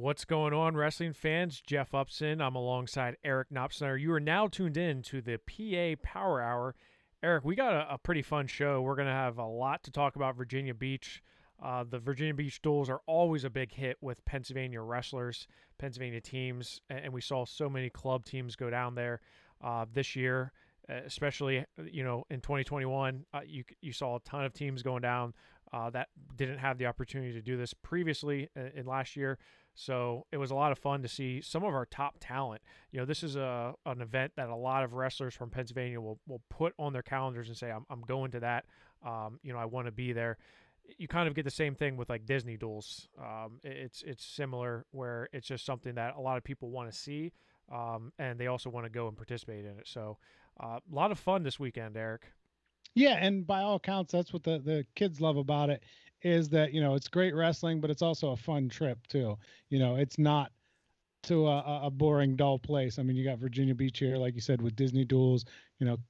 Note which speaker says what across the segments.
Speaker 1: What's going on, wrestling fans? Jeff Upson. I'm alongside Eric Knopsner. You are now tuned in to the PA Power Hour. Eric, we got a pretty fun show. We're going to have a lot to talk about Virginia Beach. The Virginia Beach Duels are always a big hit with Pennsylvania wrestlers, Pennsylvania teams, and we saw so many club teams go down there this year, especially in 2021. You saw a ton of teams going down that didn't have the opportunity to do this previously in last year. So it was a lot of fun to see some of our top talent. This is an event that a lot of wrestlers from Pennsylvania will put on their calendars and say, I'm going to that. I want to be there. You kind of get the same thing with like Disney Duels. It's similar, where it's just something that a lot of people want to see, and they also want to go and participate in it. So a lot of fun this weekend, Eric.
Speaker 2: Yeah, and by all accounts, that's what the kids love about it, is that, it's great wrestling, but it's also a fun trip too. It's not to a boring, dull place. I mean, you got Virginia Beach here, like you said, with Disney Duels,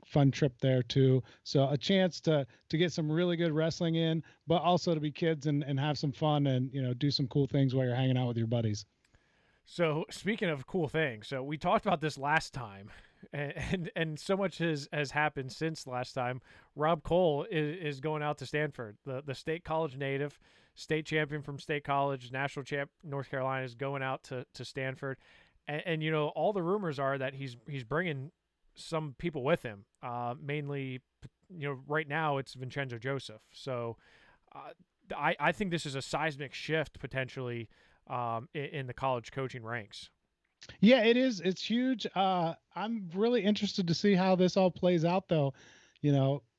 Speaker 2: fun trip there too. So a chance to get some really good wrestling in, but also to be kids and have some fun and, do some cool things while you're hanging out with your buddies.
Speaker 1: So speaking of cool things, so we talked about this last time, and so much has happened since last time. Rob Cole is going out to Stanford, the state college native, state champion from state college, national champ North Carolina, is going out to Stanford, and all the rumors are that he's bringing some people with him. Mainly, right now it's Vincenzo Joseph. So I think this is a seismic shift potentially in the college coaching ranks.
Speaker 2: Yeah, it is. It's huge. I'm really interested to see how this all plays out, though.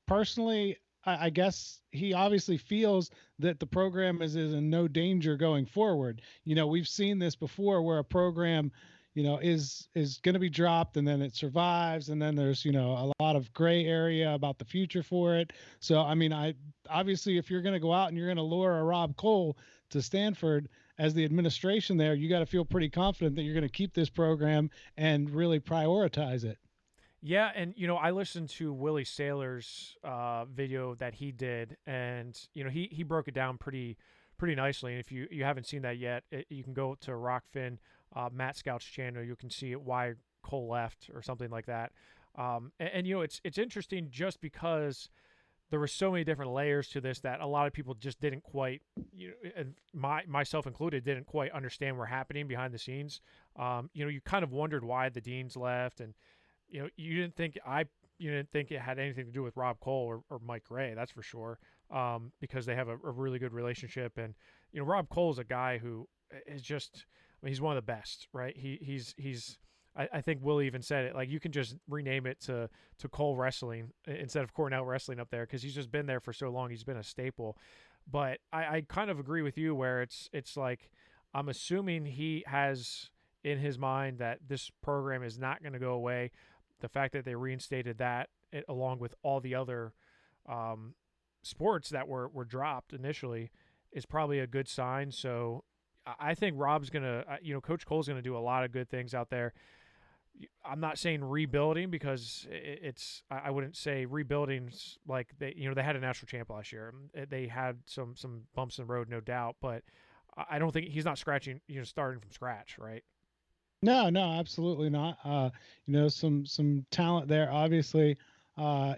Speaker 2: Personally, I guess he obviously feels that the program is in no danger going forward. We've seen this before, where a program, is going to be dropped and then it survives, and then there's a lot of gray area about the future for it. So I mean, I obviously, if you're going to go out and you're going to lure a Rob Cole to Stanford as the administration there, you got to feel pretty confident that you're going to keep this program and really prioritize it.
Speaker 1: Yeah, and I listened to Willie Saylor's video that he did, and he broke it down pretty nicely. And if you haven't seen that yet, you can go to Rockfin, Matt Scout's channel. You can see it, why Cole left or something like that. And it's interesting just because there were so many different layers to this that a lot of people just didn't quite, and myself included, didn't quite understand what were happening behind the scenes. You kind of wondered why the deans left, and you didn't think it had anything to do with Rob Cole or Mike Gray, that's for sure, because they have a really good relationship. And Rob Cole is a guy who is just, I mean, he's one of the best, right? He's I think Willie even said it, like, you can just rename it to Cole Wrestling instead of Cornell Wrestling up there, because he's just been there for so long. He's been a staple. But I kind of agree with you, where it's like, I'm assuming he has in his mind that this program is not going to go away. The fact that they reinstated that, along with all the other sports that were dropped initially, is probably a good sign. So I think Rob's going to, Coach Cole's going to do a lot of good things out there. I'm not saying rebuilding, because I wouldn't say rebuilding like they had a national champ last year. They had some bumps in the road, no doubt, but I don't think he's not starting from scratch, right?
Speaker 2: No, no, absolutely not. Some talent there, obviously.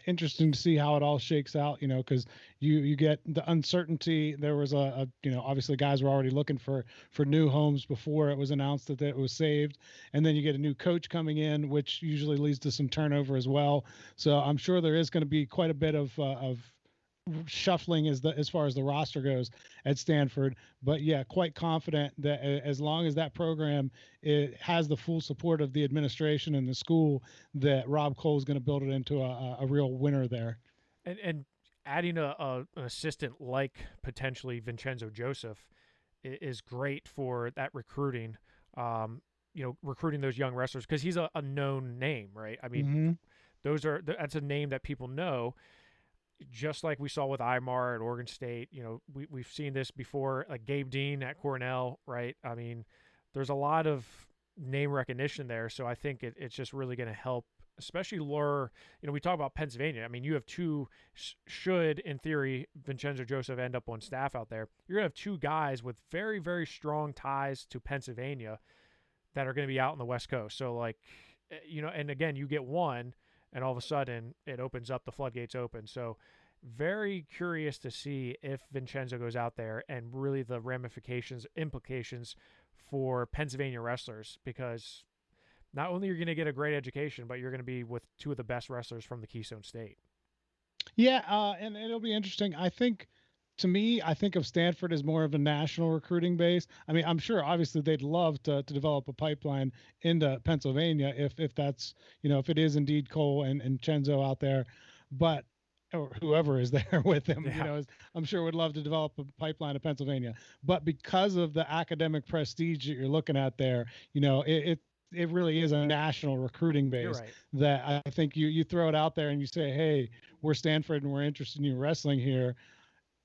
Speaker 2: Interesting to see how it all shakes out, because you get the uncertainty. There was obviously guys were already looking for new homes before it was announced that it was saved, and then you get a new coach coming in, which usually leads to some turnover as well. So I'm sure there is going to be quite a bit of shuffling as far as the roster goes at Stanford. But yeah, quite confident that as long as that program has the full support of the administration and the school, that Rob Cole is going to build it into a real winner there.
Speaker 1: And adding an assistant like potentially Vincenzo Joseph is great for that recruiting. Recruiting those young wrestlers, because he's a known name, right? I mean, that's a name that people know. Just like we saw with Imar at Oregon State, we've seen this before, like Gabe Dean at Cornell, right? I mean, there's a lot of name recognition there, so I think it's just really going to help especially lure. We talk about Pennsylvania. I mean, you have two. Should in theory Vincenzo Joseph end up on staff out there, you're gonna have two guys with very very strong ties to Pennsylvania that are going to be out on the West Coast. So like, and again, you get one, and all of a sudden it opens up, the floodgates open. So very curious to see if Vincenzo goes out there and really the ramifications, implications for Pennsylvania wrestlers, because not only are you going to get a great education, but you're going to be with two of the best wrestlers from the Keystone State.
Speaker 2: Yeah, and it'll be interesting. I think, to me, I think of Stanford as more of a national recruiting base. I mean, I'm sure obviously they'd love to develop a pipeline into Pennsylvania if that's, if it is indeed Cole and Chenzo out there, but or whoever is there with him,
Speaker 1: Yeah.
Speaker 2: I'm sure would love to develop a pipeline to Pennsylvania. But because of the academic prestige that you're looking at there, it really is a national recruiting
Speaker 1: You're
Speaker 2: base
Speaker 1: right.
Speaker 2: that I think you throw it out there and you say, hey, we're Stanford and we're interested in you wrestling here.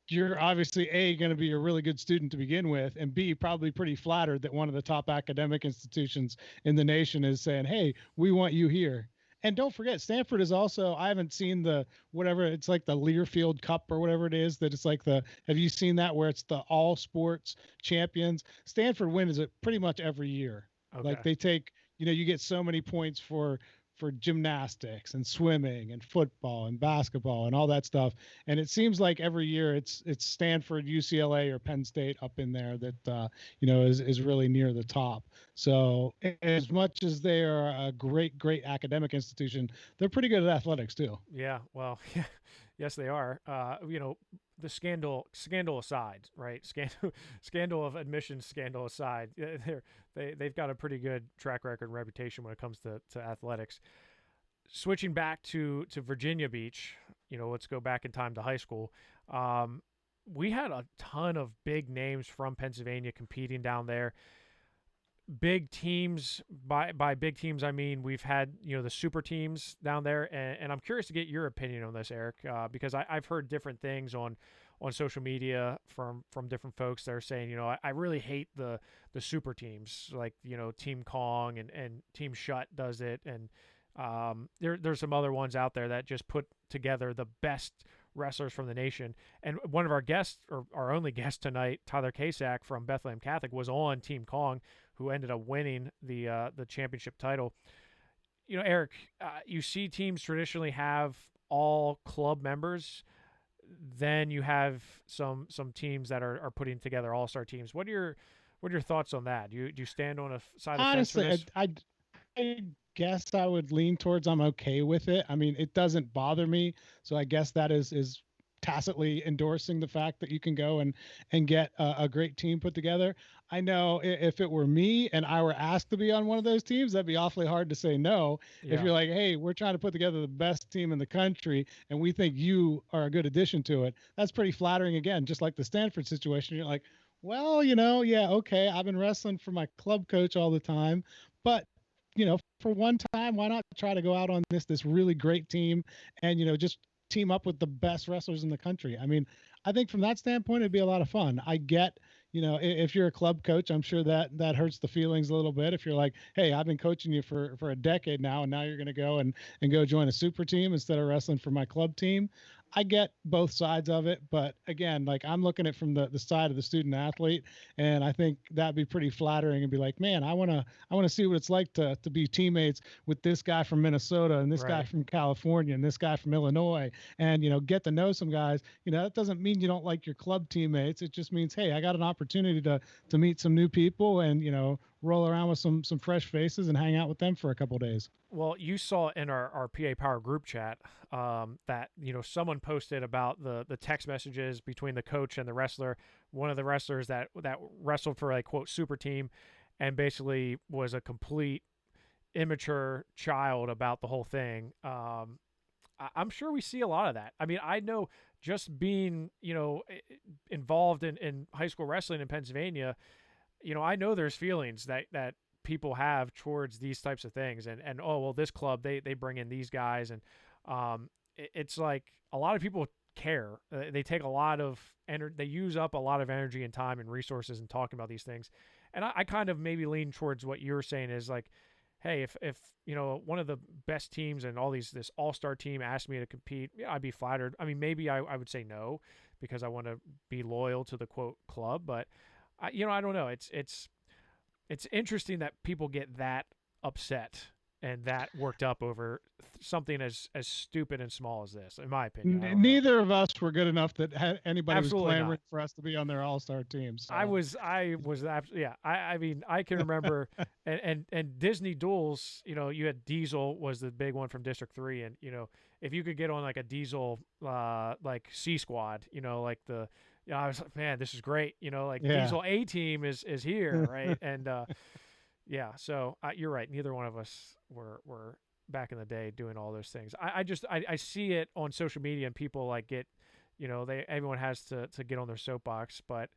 Speaker 2: You're obviously going to be a really good student to begin with, and B, probably pretty flattered that one of the top academic institutions in the nation is saying, hey, we want you here. And don't forget, Stanford is also, I haven't seen the, whatever, it's like the Learfield Cup or whatever it is, that it's like have you seen that where it's the all sports champions? Stanford wins it pretty much every year.
Speaker 1: Okay.
Speaker 2: Like they take, you get so many points for gymnastics and swimming and football and basketball and all that stuff. And it seems like every year it's Stanford, UCLA, or Penn State up in there that is really near the top. So as much as they are a great academic institution, they're pretty good at athletics too.
Speaker 1: Yeah. Well, yeah. Yes, they are. The scandal aside, right? Scandal of admissions scandal aside, they've got a pretty good track record and reputation when it comes to athletics. Switching back to Virginia Beach, let's go back in time to high school. We had a ton of big names from Pennsylvania competing down there. Big teams, by big teams I mean we've had the super teams down there, and I'm curious to get your opinion on this, Eric, because I've heard different things on social media from different folks that are saying I really hate the super teams, like Team Kong and Team Shut does it, and there's some other ones out there that just put together the best wrestlers from the nation. And one of our guests, or our only guest tonight, Tyler Casak from Bethlehem Catholic, was on Team Kong, who ended up winning the championship title. Eric, you see teams traditionally have all club members. Then you have some teams that are putting together all-star teams. What are your thoughts on that? Do you stand on a side of the fence for
Speaker 2: Honestly,
Speaker 1: this?
Speaker 2: I guess I would lean towards I'm okay with it. I mean, it doesn't bother me. So I guess that is tacitly endorsing the fact that you can go and get a great team put together. I know if it were me and I were asked to be on one of those teams, that'd be awfully hard to say no. If
Speaker 1: Yeah.
Speaker 2: you're like, hey, we're trying to put together the best team in the country and we think you are a good addition to it, that's pretty flattering. Again, just like the Stanford situation, you're like, well, yeah, okay, I've been wrestling for my club coach all the time, but for one time, why not try to go out on this really great team and just team up with the best wrestlers in the country? I mean, I think from that standpoint, it'd be a lot of fun. I get, if you're a club coach, I'm sure that hurts the feelings a little bit. If you're like, hey, I've been coaching you for a decade now, and now you're going to go and go join a super team instead of wrestling for my club team. I get both sides of it, but again, like I'm looking at it from the side of the student athlete, and I think that'd be pretty flattering and be like, man, I want to see what it's like to be teammates with this guy from Minnesota and this guy
Speaker 1: Right.
Speaker 2: from California and this guy from Illinois, and get to know some guys. That doesn't mean you don't like your club teammates. It just means, hey, I got an opportunity to meet some new people and roll around with some fresh faces and hang out with them for a couple days.
Speaker 1: Well, you saw in our PA Power group chat that someone posted about the text messages between the coach and the wrestler. One of the wrestlers that wrestled for a quote super team, and basically was a complete immature child about the whole thing. I'm sure we see a lot of that. I mean, I know just being involved in high school wrestling in Pennsylvania. I know there's feelings that people have towards these types of things, and oh well, this club they bring in these guys, and it's like a lot of people care. They take a lot of they use up a lot of energy and time and resources in talking about these things, and I kind of maybe lean towards what you're saying is like, hey, if one of the best teams and this all-star team asked me to compete, yeah, I'd be flattered. I mean, maybe I would say no because I want to be loyal to the quote club, but I don't know. It's interesting that people get that upset and that worked up over something as stupid and small as this. In my opinion, I don't know.
Speaker 2: Neither of us were good enough that anybody was
Speaker 1: Absolutely
Speaker 2: clamoring
Speaker 1: not.
Speaker 2: for us to be on their all-star team. So
Speaker 1: Yeah. I mean, I can remember, and Disney Duels. You had Diesel was the big one from District 3, and if you could get on like a Diesel, like C Squad, like the. I was like, man, this is great. Like
Speaker 2: yeah.
Speaker 1: Diesel A team is here, right? And yeah, so you're right. Neither one of us were back in the day doing all those things. I see it on social media and people like get, everyone has to get on their soapbox, but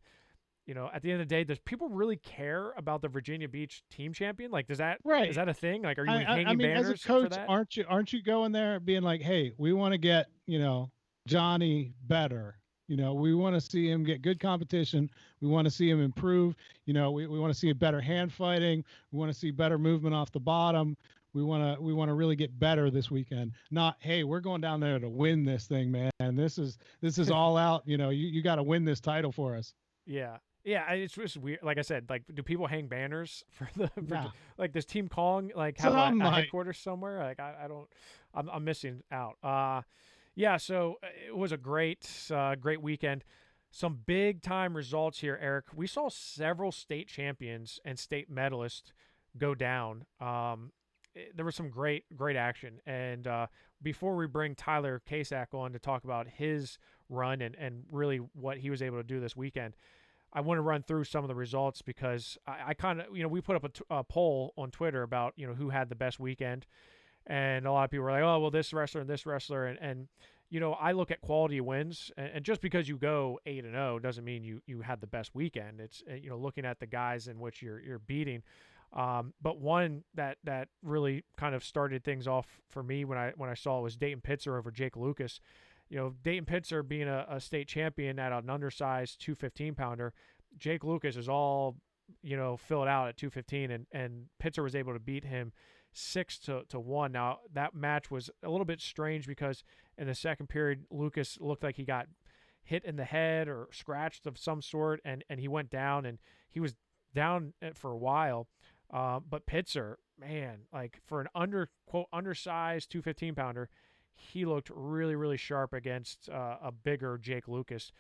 Speaker 1: at the end of the day, does people really care about the Virginia Beach team champion? Like,
Speaker 2: right.
Speaker 1: is that a thing? Like, are you hanging
Speaker 2: I mean, as
Speaker 1: banners
Speaker 2: a coach,
Speaker 1: for that?
Speaker 2: aren't you going there being like, hey, we want to get Johnny better. We want to see him get good competition. We want to see him improve. We want to see a better hand fighting. We want to see better movement off the bottom. We want to really get better this weekend. Not, hey, we're going down there to win this thing, man. This is all out. You got to win this title for us.
Speaker 1: Yeah. Yeah, it's just weird. Like I said, like, do people hang banners
Speaker 2: Yeah.
Speaker 1: like, does Team Kong like have a headquarters somewhere? Like, I don't, I'm missing out. Yeah, so it was a great weekend. Some big time results here, Eric. We saw several state champions and state medalists go down. There was some great action. And before we bring Tyler Casak on to talk about his run and really what he was able to do this weekend, I want to run through some of the results because I kind of, we put up a poll on Twitter about, who had the best weekend. And a lot of people were like, oh, well, this wrestler and this wrestler. And I look at quality wins. And just because you go 8-0 doesn't mean you had the best weekend. It's, looking at the guys in which you're beating. But one that really kind of started things off for me when I saw it was Dayton Pitzer over Jake Lucas. Dayton Pitzer being a state champion at an undersized 215-pounder, Jake Lucas is all, filled out at 215, and Pitzer was able to beat him 6-1. Now, that match was a little bit strange because in the second period, Lucas looked like he got hit in the head or scratched of some sort, and he went down, and he was down for a while. But Pitzer, man, like for an undersized 215-pounder, he looked really, really sharp against a bigger Jake Lucas.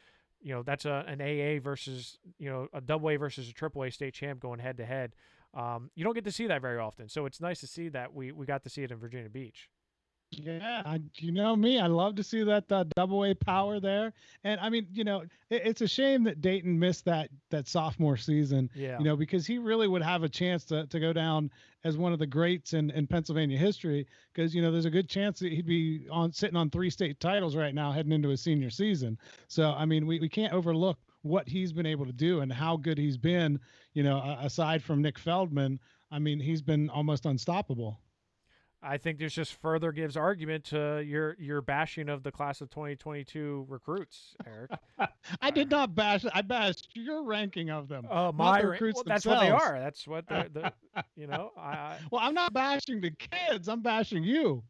Speaker 1: That's an AA versus, a double A versus a triple A state champ going head to head. You don't get to see that very often. So it's nice to see that we got to see it in Virginia Beach.
Speaker 2: Yeah, you know me. I love to see that double A power there. And I mean, it's a shame that Dayton missed that sophomore season.
Speaker 1: Yeah.
Speaker 2: Because he really would have a chance to go down as one of the greats in Pennsylvania history. Because there's a good chance that he'd be sitting on 3 state titles right now, heading into his senior season. So I mean, we can't overlook what he's been able to do and how good he's been. Aside from Nick Feldman, I mean, he's been almost unstoppable.
Speaker 1: I think this just further gives argument to your bashing of the class of 2022 recruits, Eric.
Speaker 2: I did not bash. I bashed your ranking of them.
Speaker 1: Oh, my recruits. Well, that's what they are. That's what the
Speaker 2: well, I'm not bashing the kids. I'm bashing you.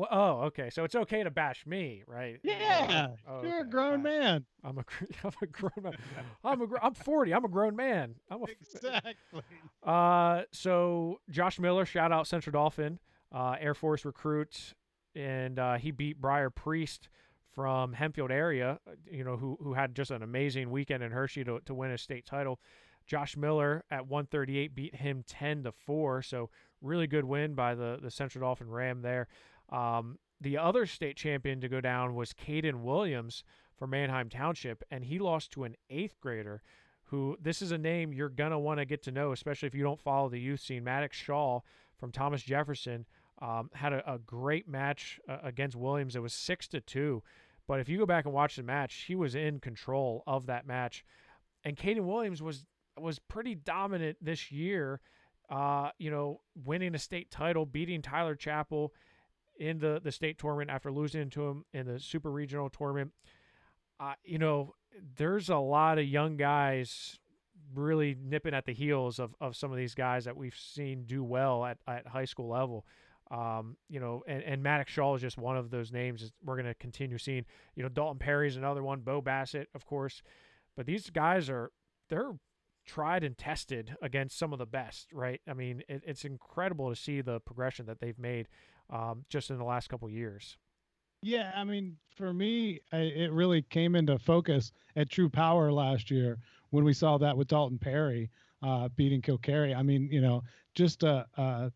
Speaker 1: Okay. So it's okay to bash me, right?
Speaker 2: Yeah. You're a grown man.
Speaker 1: I'm a grown man. I'm 40. I'm a grown man.
Speaker 2: Exactly.
Speaker 1: So Josh Miller, shout out Central Dolphin. Air Force recruit, and he beat Briar Priest from Hempfield area, who had just an amazing weekend in Hershey to win a state title. Josh Miller at 138 beat him 10-4, so really good win by the Central Dolphin Ram there. The other state champion to go down was Caden Williams from Manheim Township, and he lost to an 8th grader who, this is a name you're going to want to get to know, especially if you don't follow the youth scene. Maddox Shaw from Thomas Jefferson had a great match against Williams. It was 6-2. But if you go back and watch the match, he was in control of that match. And Caden Williams was pretty dominant this year, winning a state title, beating Tyler Chappell in the state tournament after losing to him in the super regional tournament. There's a lot of young guys really nipping at the heels of some of these guys that we've seen do well at high school level. And Maddox Shaw is just one of those names we're going to continue seeing. Dalton Perry's another one, Bo Bassett, of course. But these guys they're tried and tested against some of the best, right? I mean, it's incredible to see the progression that they've made just in the last couple of years.
Speaker 2: Yeah, I mean, for me, it really came into focus at True Power last year when we saw that with Dalton Perry beating Kilcarry. I mean, just I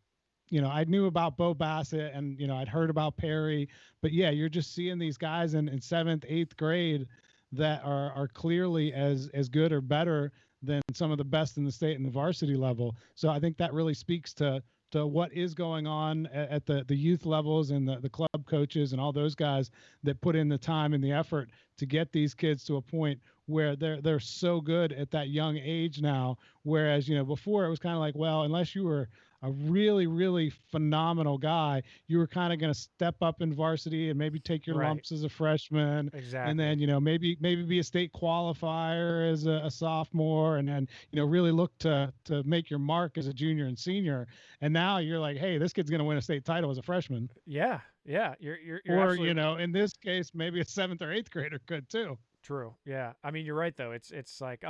Speaker 2: knew about Bo Bassett and I'd heard about Perry, but yeah, you're just seeing these guys in seventh, eighth grade that are clearly as good or better than some of the best in the state and the varsity level. So I think that really speaks to what is going on at the youth levels and the club coaches and all those guys that put in the time and the effort to get these kids to a point where they're so good at that young age now. Whereas, before it was kind of like, well, unless you were a really, really phenomenal guy, you were kind of going to step up in varsity and maybe take your
Speaker 1: Right.
Speaker 2: lumps as a freshman.
Speaker 1: Exactly.
Speaker 2: And then, maybe be a state qualifier as a sophomore, and then, really look to make your mark as a junior and senior. And now you're like, hey, this kid's going to win a state title as a freshman.
Speaker 1: Yeah. You're
Speaker 2: Or,
Speaker 1: absolutely...
Speaker 2: in this case, maybe a seventh or eighth grader could too.
Speaker 1: True. Yeah. I mean, you're right though. It's like,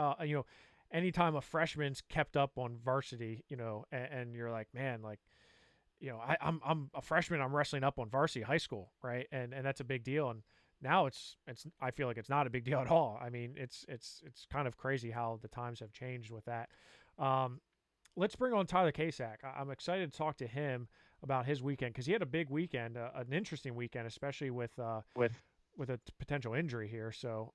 Speaker 1: anytime a freshman's kept up on varsity, and you're like, man, like, I'm a freshman, I'm wrestling up on varsity high school, right? And that's a big deal. And now it's I feel like it's not a big deal at all. I mean, it's kind of crazy how the times have changed with that. Let's bring on Tyler Casak. I'm excited to talk to him about his weekend because he had a big weekend, an interesting weekend, especially with a potential injury here. So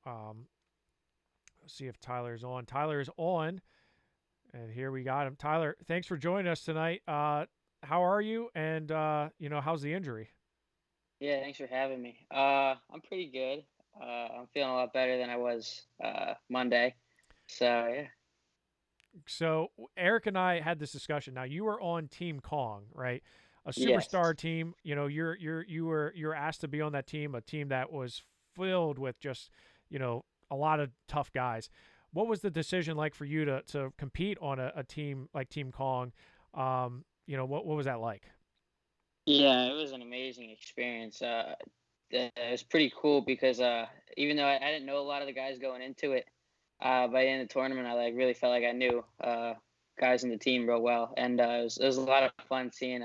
Speaker 1: let's see if Tyler's on. Tyler is on, and here we got him. Tyler, thanks for joining us tonight. How are you? And how's the injury?
Speaker 3: Yeah, thanks for having me. I'm pretty good. I'm feeling a lot better than I was Monday. So yeah.
Speaker 1: So Eric and I had this discussion. Now you were on Team Kong, right? A superstar
Speaker 3: Yes.
Speaker 1: team. You were asked to be on that team, a team that was filled with just a lot of tough guys. What was the decision like for you to compete on a team like Team Kong? What was that like?
Speaker 3: Yeah, it was an amazing experience. It was pretty cool because even though I didn't know a lot of the guys going into it, by the end of the tournament, I really felt like I knew guys in the team real well, and it was a lot of fun seeing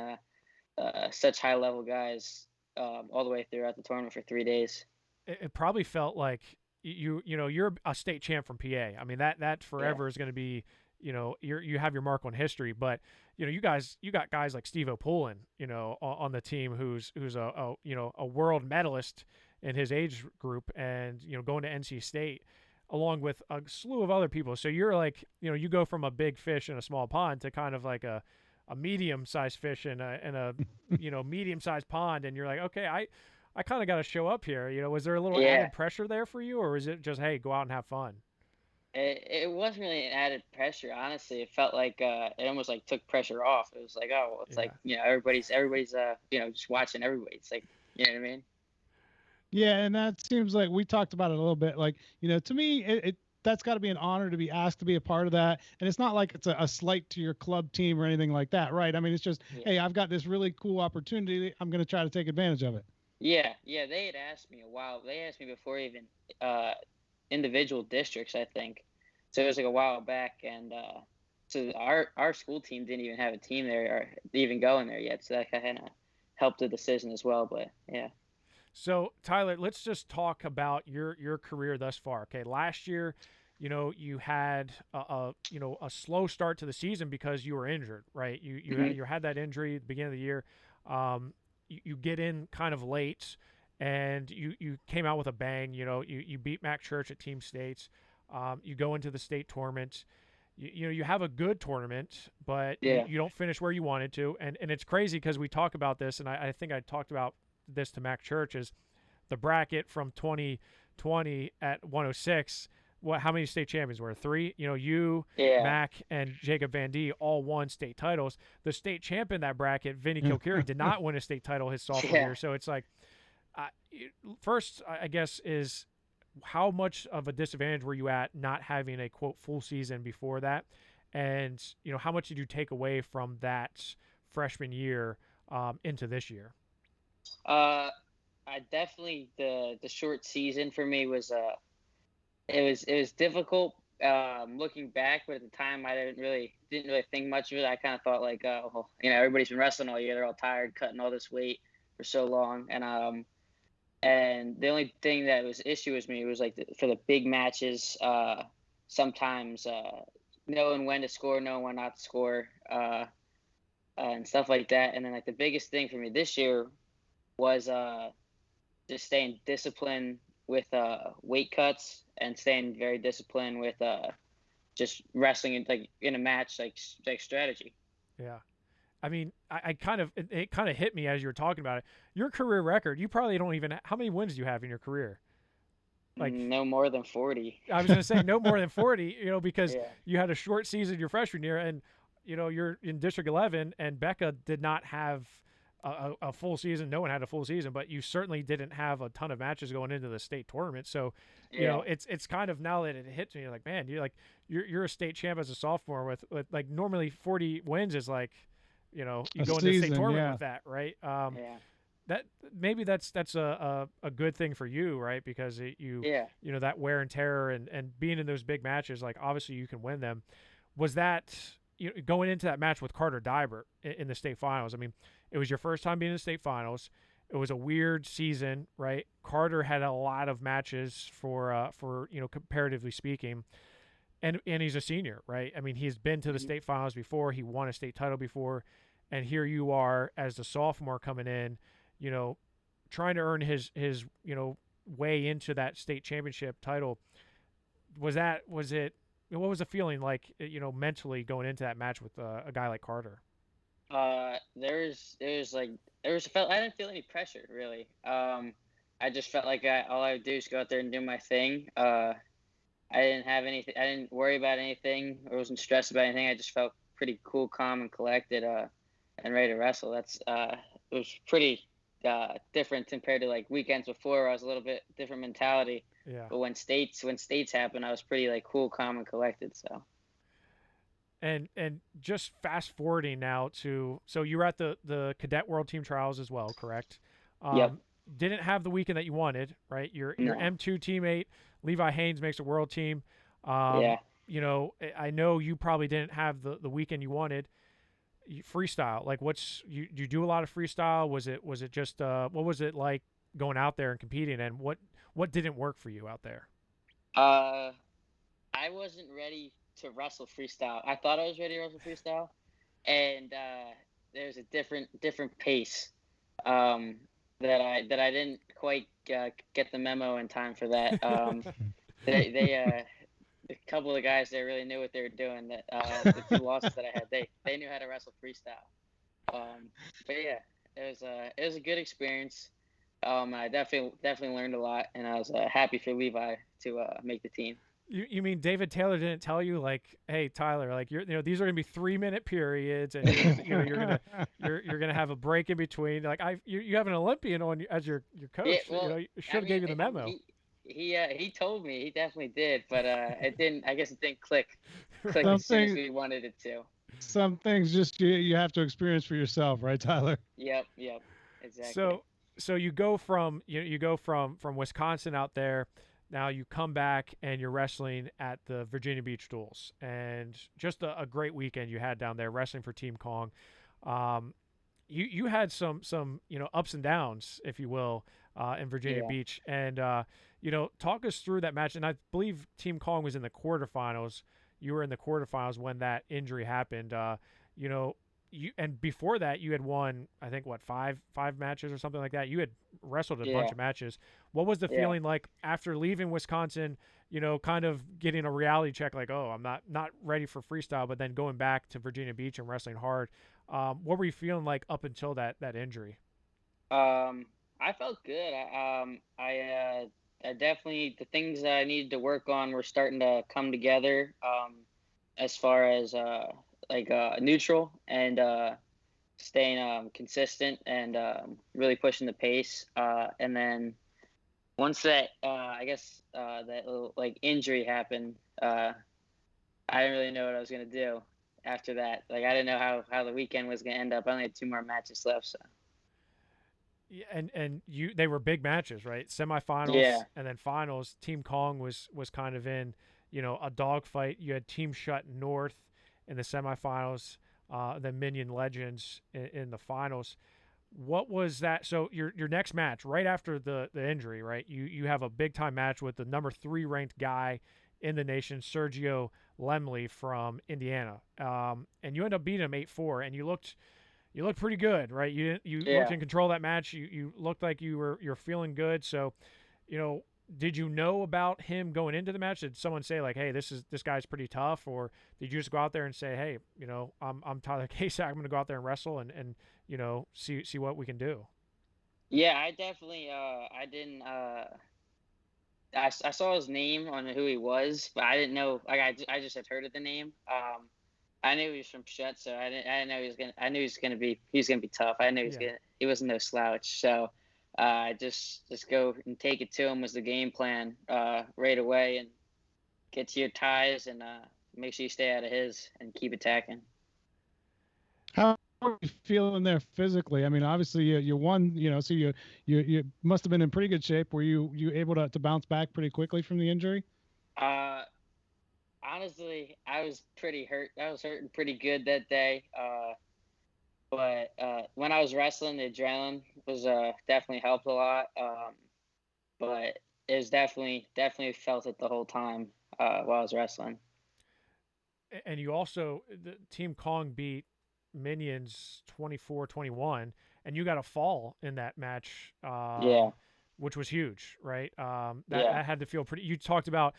Speaker 3: such high level guys all the way throughout the tournament for 3 days.
Speaker 1: It probably felt like you're a state champ from PA. I mean that forever is going to be, you have your mark on history. But you got guys like Steve O'Pullen, on the team who's a world medalist in his age group, and going to NC State along with a slew of other people. So you're like, you go from a big fish in a small pond to kind of like a medium-sized fish in a medium-sized pond, and you're like, okay, I kind of got to show up here. Was there a little added pressure there for you, or was it just, hey, go out and have fun?
Speaker 3: It wasn't really an added pressure, honestly. It felt like it almost like took pressure off. It was like, oh, it's like everybody's just watching everybody. It's like, you know what I mean?
Speaker 2: Yeah, and that seems like we talked about it a little bit. Like, to me, it that's got to be an honor to be asked to be a part of that. And it's not like it's a slight to your club team or anything like that, right? I mean, it's just, hey, I've got this really cool opportunity. I'm going to try to take advantage of it.
Speaker 3: Yeah, they had asked me a while. They asked me before even individual districts, I think. So it was like a while back, and so our school team didn't even have a team there or even going there yet. So that kind of helped the decision as well. But yeah.
Speaker 1: So Tyler, let's just talk about your career thus far. Okay, last year, you had a slow start to the season because you were injured, right? You had that injury at the beginning of the year. You get in kind of late, and you came out with a bang. You beat Mac Church at Team States. You go into the state tournament. You have a good tournament, but you don't finish where you wanted to. And it's crazy because we talk about this, and I think I talked about this to Mac Church, is the bracket from 2020 at 106. How many state champions were? 3? Mac, and Jacob Van D all won state titles. The state champion that bracket, Vinny Kilcarry, did not win a state title his sophomore year. So it's like, first, I guess, is how much of a disadvantage were you at not having a quote full season before that, and how much did you take away from that freshman year into this year?
Speaker 3: I definitely the short season for me was it was difficult looking back, but at the time I didn't really think much of it. I kind of thought like, well, everybody's been wrestling all year, they're all tired, cutting all this weight for so long, and the only thing that was issue with me was like for the big matches, sometimes knowing when to score, knowing when not to score, and stuff like that. And then like the biggest thing for me this year was just staying disciplined with weight cuts and staying very disciplined with just wrestling in a match like strategy.
Speaker 1: Yeah. I mean, I kind of it kind of hit me as you were talking about it. Your career record, you probably don't even how many wins do you have in your career? Like
Speaker 3: no more than 40.
Speaker 1: I was going to say no more than 40, because
Speaker 3: Yeah.
Speaker 1: you had a short season your freshman year, and you're in District 11, and Becca did not have a full season. No one had a full season, but you certainly didn't have a ton of matches going into the state tournament. So,
Speaker 3: Yeah.
Speaker 1: it's kind of now that it hits me, you're like, man, you're a state champ as a sophomore with like normally 40 wins is like, you go into the state tournament with that, right?
Speaker 3: Yeah.
Speaker 1: That maybe that's a good thing for you, right? Because
Speaker 3: Yeah.
Speaker 1: that wear and tear and being in those big matches, like obviously you can win them. Was that going into that match with Carter Dybert in the state finals? I mean, it was your first time being in the state finals. It was a weird season, right? Carter had a lot of matches for comparatively speaking, and he's a senior, right? I mean, he's been to the state finals before. He won a state title before, and here you are as the sophomore coming in, trying to earn his way into that state championship title. What was the feeling like, mentally going into that match with a guy like Carter?
Speaker 3: I didn't feel any pressure really. I just felt like all I would do is go out there and do my thing. I didn't have anything. I didn't worry about anything. I wasn't stressed about anything. I just felt pretty cool, calm, and collected, and ready to wrestle. It was pretty different compared to like weekends before, where I was a little bit different mentality.
Speaker 1: Yeah.
Speaker 3: But when states happened, I was pretty like cool, calm, and collected. So.
Speaker 1: And just fast forwarding now so you were at the Cadet World Team Trials as well, correct?
Speaker 3: Yep.
Speaker 1: Didn't have the weekend that you wanted, right? Your
Speaker 3: No.
Speaker 1: M2 teammate Levi Haynes makes a world team.
Speaker 3: Yeah.
Speaker 1: I know you probably didn't have the weekend you wanted. Freestyle, like you do a lot of freestyle? Was it just what was it like going out there and competing, and what didn't work for you out there?
Speaker 3: I wasn't ready to wrestle freestyle. I thought I was ready to wrestle freestyle, and there's a different pace that I didn't quite get the memo in time for that. They a couple of the guys there really knew what they were doing. That the two losses that I had, they knew how to wrestle freestyle. But yeah, it was a good experience. I definitely learned a lot, and I was happy for Levi to make the team.
Speaker 1: You mean David Taylor didn't tell you, like, hey Tyler, like these are gonna be 3-minute periods, and you're gonna have a break in between. Like you have an Olympian on you as your coach.
Speaker 3: Yeah, well,
Speaker 1: should have gave you the memo.
Speaker 3: He told me, he definitely did, but it didn't. I guess it didn't click
Speaker 2: Some
Speaker 3: as soon as
Speaker 2: things-
Speaker 3: we wanted it to.
Speaker 2: Some things just you have to experience for yourself, right, Tyler?
Speaker 3: Yep, exactly.
Speaker 1: So you go from from Wisconsin out there. Now you come back and you're wrestling at the Virginia Beach Duels, and just a great weekend you had down there wrestling for Team Kong. You had some ups and downs, if you will, in Virginia Beach, and talk us through that match. And I believe Team Kong was in the quarterfinals. You were in the quarterfinals when that injury happened. And before that you had won, I think, five matches or something like that. You had wrestled a bunch of matches. What was the feeling like after leaving Wisconsin, kind of getting a reality check, like, oh, I'm not ready for freestyle, but then going back to Virginia Beach and wrestling hard? What were you feeling like up until that injury?
Speaker 3: I felt good. I definitely, the things that I needed to work on were starting to come together, as far as neutral and staying consistent and really pushing the pace. And then once that I guess that little like injury happened, I didn't really know what I was gonna do after that. Like I didn't know how the weekend was gonna end up. I only had 2 more matches left, so
Speaker 1: Yeah, and they were big matches, right? Semifinals
Speaker 3: yeah,
Speaker 1: and then finals. Team Kong was kind of in, a dogfight. You had Team Shut North in the semifinals, then Minion Legends in the finals. What was that? So your next match right after the injury, right? You have a big time match with the number 3 ranked guy in the nation, Sergio Lemley from Indiana, and you end up beating him 8-4, and you looked pretty good, right? You looked
Speaker 3: yeah.
Speaker 1: in control of that match. You looked like you're feeling good. So, did you know about him going into the match? Did someone say like, "Hey, this guy's pretty tough," or did you just go out there and say, "Hey, I'm Tyler Casak. I'm going to go out there and wrestle and see what we can do."
Speaker 3: Yeah, I definitely I didn't I saw his name on who he was, but I didn't know like I just had heard of the name. I knew he was from Shut, so I didn't know he was gonna I knew he was gonna be tough. I knew
Speaker 1: Yeah.
Speaker 3: he wasn't no slouch. So just go and take it to him was the game plan right away and get to your ties and make sure you stay out of his and keep attacking.
Speaker 2: How are you feeling there physically? I mean, obviously you won, so you must have been in pretty good shape. Were you able to bounce back pretty quickly from the injury?
Speaker 3: Uh, Honestly, I was pretty hurt. I was hurting pretty good that day. But when I was wrestling, the adrenaline was definitely helped a lot. But it was definitely felt it the whole time while I was wrestling.
Speaker 1: And you also the Team Kong beat Minions 24-21, and you got a fall in that match,
Speaker 3: Yeah,
Speaker 1: which was huge, right? That
Speaker 3: yeah,
Speaker 1: that had to feel pretty. You talked about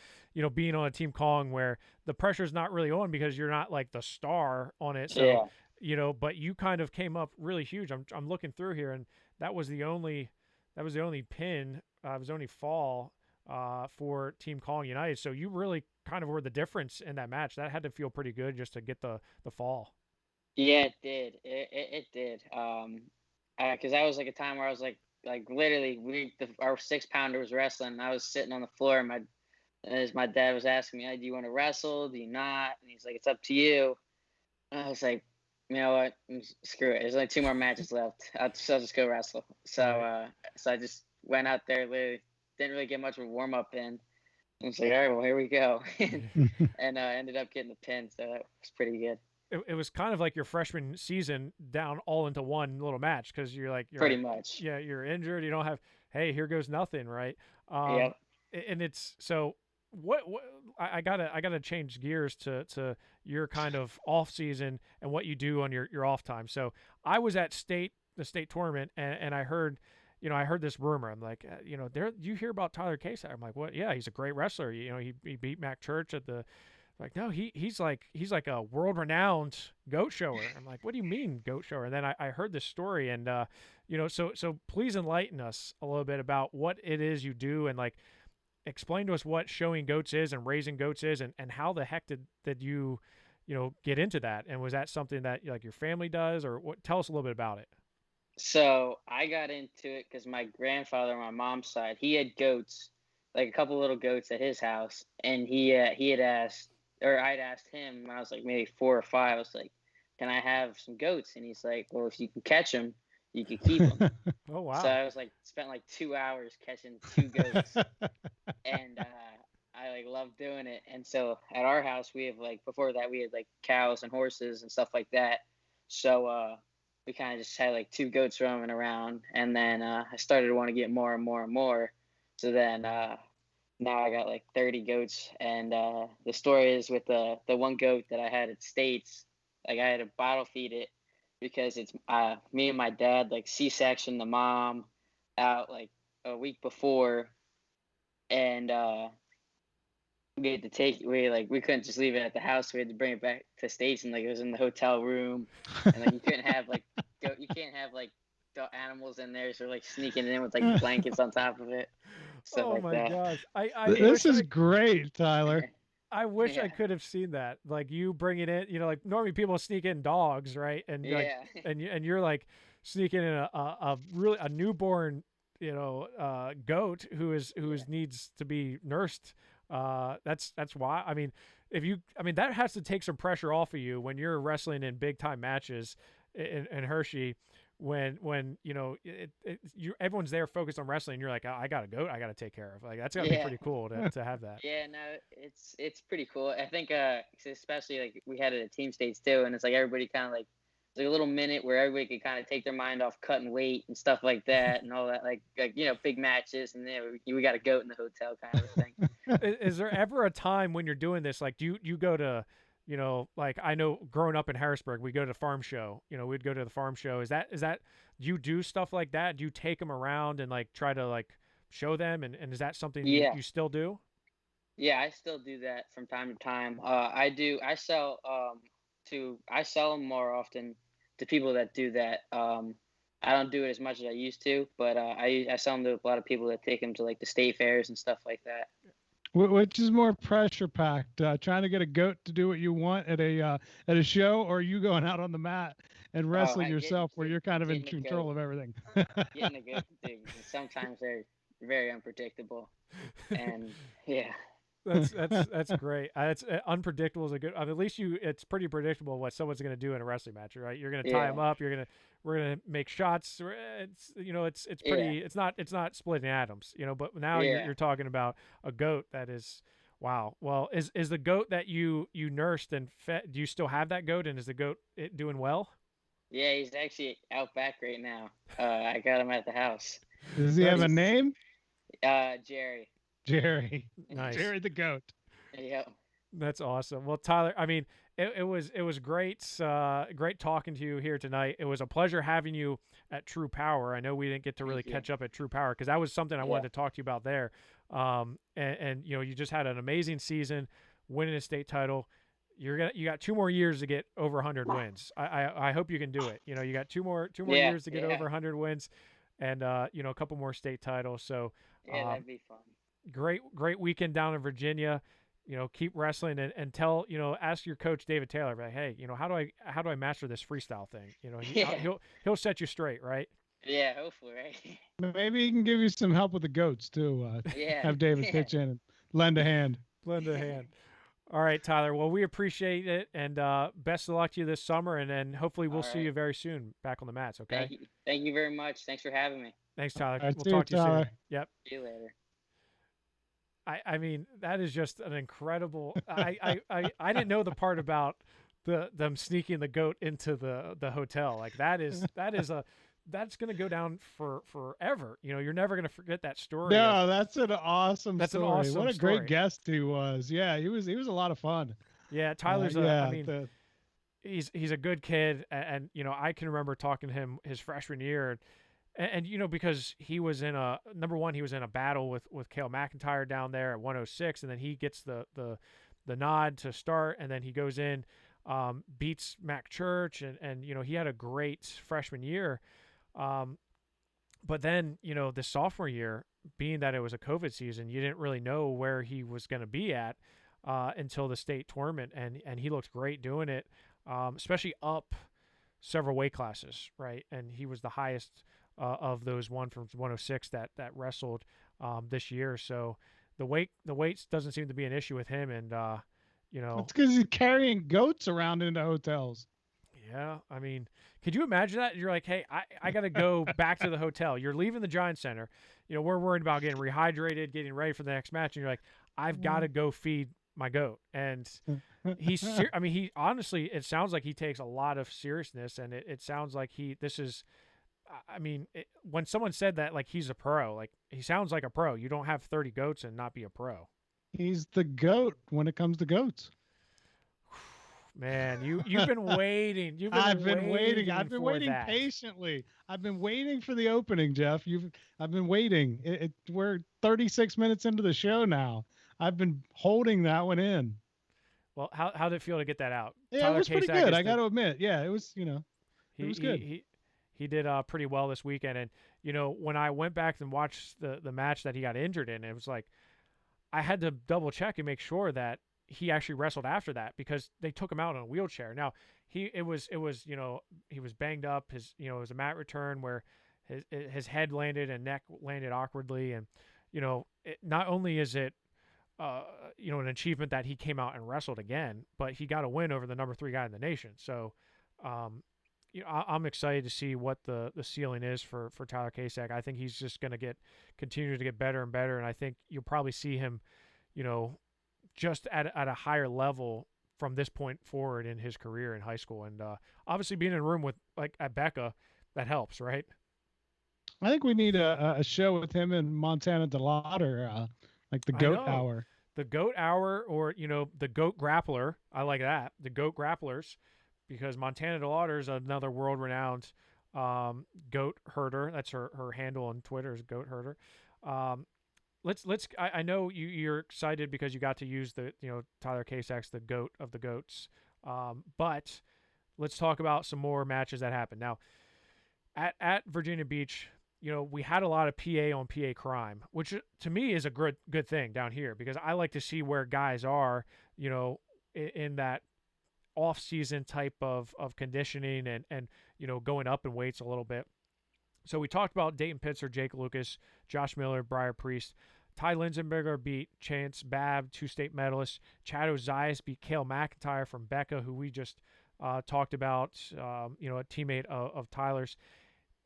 Speaker 1: being on a Team Kong where the pressure's not really on because you're not like the star on it. So
Speaker 3: yeah,
Speaker 1: but you kind of came up really huge. I'm looking through here, and that was the only pin, was the only fall for Team Kong United. So you really kind of were the difference in that match. That had to feel pretty good just to get the fall.
Speaker 3: yeah. It did. It did. Because that was like a time where I was like literally our 6 pounder was wrestling. And I was sitting on the floor, and as my dad was asking me, hey, "Do you want to wrestle? Do you not?" And he's like, "It's up to you." And I was like, "You know what? Screw it. There's only 2 more matches left. I'll just go wrestle." So
Speaker 1: Right.
Speaker 3: so I just went out there. Literally didn't really get much of a warm up in. I was like, "All right, well, here we go," and ended up getting the pin. So that was pretty good.
Speaker 1: It was kind of like your freshman season down all into one little match because
Speaker 3: Pretty much.
Speaker 1: yeah, you're injured, you don't have, hey, here goes nothing, right? um
Speaker 3: Yep.
Speaker 1: and it's so what I gotta change gears to your kind of off season and what you do on your off time. So I was at the state tournament, and I heard, I heard this rumor. I'm like, there, you hear about Tyler Casak? I'm like, what? Yeah, he's a great wrestler. He beat Mac Church at the, like, no, he's like a world renowned goat shower. I'm like, what do you mean goat shower? And then I heard this story, and so please enlighten us a little bit about what it is you do, and like explain to us what showing goats is and raising goats is, and how the heck did you get into that? And was that something that like your family does, or what? Tell us a little bit about it.
Speaker 3: So I got into it because my grandfather on my mom's side, he had goats, like a couple little goats at his house, and he had asked, or I'd asked him when I was like maybe 4 or 5. I was like, "Can I have some goats?" And he's like, "Well, if you can catch them, you can keep them."
Speaker 1: Oh
Speaker 3: So
Speaker 1: wow.
Speaker 3: I was like, spent like 2 hours catching 2 goats, and I like loved doing it. And so at our house, we have like before that we had like cows and horses and stuff like that. So we kind of just had like 2 goats roaming around, and then I started to want to get more and more and more. So then now I got like 30 goats, and the story is with the one goat that I had at States, like I had to bottle feed it because it's me and my dad like C-section the mom out like a week before, and we had to take we couldn't just leave it at the house. We had to bring it back to States, and like it was in the hotel room, and like you couldn't have like you can't have like the animals in there, so like sneaking in with like blankets on top of it, stuff
Speaker 1: Oh
Speaker 3: like
Speaker 1: my
Speaker 3: that.
Speaker 1: gosh. I
Speaker 2: This
Speaker 1: wish
Speaker 2: is great, Tyler.
Speaker 1: I wish I
Speaker 3: Yeah,
Speaker 1: could have seen that. Like you bring it in, like normally people sneak in dogs, right? And like
Speaker 3: yeah,
Speaker 1: and you're like sneaking in a really a newborn goat who needs to be nursed. That's why. I mean, that has to take some pressure off of you when you're wrestling in big time matches in Hershey. When everyone's there focused on wrestling, you're like, oh, I got a goat I got to take care of. Like that's gotta be pretty cool to have that.
Speaker 3: Yeah, no, it's pretty cool. I think especially like we had it at team states too, and it's like everybody kind of like a little minute where everybody could kind of take their mind off cutting weight and stuff like that and all that, like big matches, and then we got a goat in the hotel kind of thing.
Speaker 1: Is there ever a time when you're doing this, like do you go to, like I know growing up in Harrisburg, we go to the farm show, we'd go to the farm show. Is that, do you do stuff like that? Do you take them around and like try to like show them? And is that something you still do?
Speaker 3: Yeah, I still do that from time to time. I sell them more often to people that do that. I don't do it as much as I used to, but I sell them to a lot of people that take them to like the state fairs and stuff like that.
Speaker 2: Which is more pressure packed, trying to get a goat to do what you want at a show, or you going out on the mat and wrestling yourself where you're kind of in control of everything?
Speaker 3: Getting a goat, dude. Sometimes they're very unpredictable, and yeah.
Speaker 1: That's great. It's unpredictable is a good. At least it's pretty predictable what someone's going to do in a wrestling match, right? You're going to tie them up. We're going to make shots. It's it's pretty. It's not splitting atoms, But now you're talking about a goat that is wow. Well, is the goat that you nursed and fed? Do you still have that goat? And is the goat doing well?
Speaker 3: Yeah, he's actually out back right now. I got him at the house.
Speaker 2: Does he have a name?
Speaker 3: Jerry.
Speaker 1: Nice.
Speaker 2: Jerry the goat.
Speaker 3: Yeah.
Speaker 1: That's awesome. Well, Tyler, I mean, it was great, great talking to you here tonight. It was a pleasure having you at True Power. I know we didn't get to really catch up at True Power because that was something I wanted to talk to you about there. And you just had an amazing season, winning a state title. You got 2 more years to get over 100 wins. I hope you can do it. You got two more years to get over 100 wins, and a couple more state titles. So
Speaker 3: that'd be fun.
Speaker 1: Great weekend down in Virginia. Keep wrestling and tell, ask your coach David Taylor, like, hey, how do I master this freestyle thing? He'll set you straight, right?
Speaker 3: Yeah, hopefully, right?
Speaker 2: Maybe he can give you some help with the goats too. Have David pitch in and lend a hand.
Speaker 1: All right, Tyler. Well, we appreciate it, and best of luck to you this summer, and then hopefully we'll see you very soon back on the mats. Okay.
Speaker 3: Thank you very much. Thanks for having me.
Speaker 1: Thanks, Tyler.
Speaker 2: Right,
Speaker 1: we'll talk to you
Speaker 2: Tyler.
Speaker 1: soon. Yep.
Speaker 3: See you later.
Speaker 1: I mean, that is just an incredible. I didn't know the part about them sneaking the goat into the hotel. Like that's going to go down for forever. You're never going to forget that story.
Speaker 2: No, that's an awesome story.
Speaker 1: An awesome
Speaker 2: what a
Speaker 1: story.
Speaker 2: great guest he was. Yeah, he was a lot of fun.
Speaker 1: Yeah, Tyler's he's a good kid, and I can remember talking to him his freshman year. And because he was in a battle with Cale McIntyre down there at 106, and then he gets the nod to start, and then he goes in, beats Mac Church, and he had a great freshman year. But then the sophomore year, being that it was a COVID season, you didn't really know where he was going to be at until the state tournament, and he looked great doing it, especially up several weight classes, right? And he was the highest of those one from 106 that wrestled this year. So the weights doesn't seem to be an issue with him, and
Speaker 2: it's because he's carrying goats around into hotels.
Speaker 1: Yeah, I mean, could you imagine that? You're like, hey, I got to go back to the hotel. You're leaving the Giant Center. We're worried about getting rehydrated, getting ready for the next match, and you're like, I've got to go feed my goat. And he honestly, it sounds like he takes a lot of seriousness, and it sounds like when someone said that, like, he's a pro, like, he sounds like a pro. You don't have 30 goats and not be a pro.
Speaker 2: He's the goat when it comes to goats.
Speaker 1: Man, you've been waiting.
Speaker 2: I've been waiting
Speaker 1: that.
Speaker 2: patiently. I've been waiting for the opening, Jeff. I've been waiting. We're 36 minutes into the show now. I've been holding that one in.
Speaker 1: Well, how did it feel to get that out?
Speaker 2: Yeah,
Speaker 1: Tyler
Speaker 2: it was pretty
Speaker 1: Casak
Speaker 2: good. I got to admit. Yeah, it was. It was good.
Speaker 1: He did pretty well this weekend, and when I went back and watched the match that he got injured in, it was like I had to double check and make sure that he actually wrestled after that, because they took him out in a wheelchair. Now he was banged up. It was a mat return where his head landed and neck landed awkwardly, and not only is it an achievement that he came out and wrestled again, but he got a win over the number 3 guy in the nation. So, I'm excited to see what the ceiling is for Tyler Casak. I think he's just going to continue to get better and better, and I think you'll probably see him, just at a higher level from this point forward in his career in high school. And obviously being in a room with at BECAHI, that helps, right?
Speaker 2: I think we need a show with him and Montana DeLauder, like the Goat Hour.
Speaker 1: The Goat Hour, or the Goat Grappler. I like that. The Goat Grapplers, because Montana DeLauder is another world-renowned goat herder. That's her handle on Twitter is Goat Herder. I know you're excited because you got to use the Tyler Casak's the goat of the goats. But let's talk about some more matches that happened. Now, at Virginia Beach, we had a lot of PA on PA crime, which to me is a good thing down here, because I like to see where guys are, in that off-season type of conditioning and going up in weights a little bit. So we talked about Dayton Pitzer, Jake Lucas, Josh Miller, Briar Priest. Ty Linsenberger beat Chance Babb, 2 state medalists. Chad Ozias beat Cale McIntyre from BECAHI, who we just talked about, a teammate of Tyler's.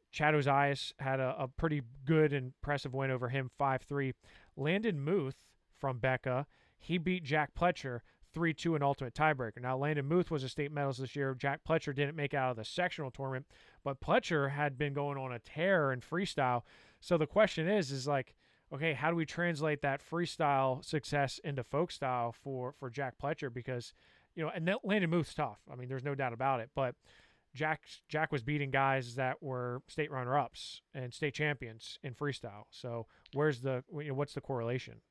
Speaker 1: Chad Ozias had a pretty good, impressive win over him, 5-3. Landon Muth from BECAHI, he beat Jack Pletcher 3-2 in ultimate tiebreaker. Now, Landon Muth was a state medalist this year. Jack Pletcher didn't make it out of the sectional tournament, but Pletcher had been going on a tear in freestyle. So the question is like, okay, how do we translate that freestyle success into folk style for Jack Pletcher? Because, and Landon Muth's tough. I mean, there's no doubt about it. But Jack was beating guys that were state runner-ups and state champions in freestyle. So what's the correlation?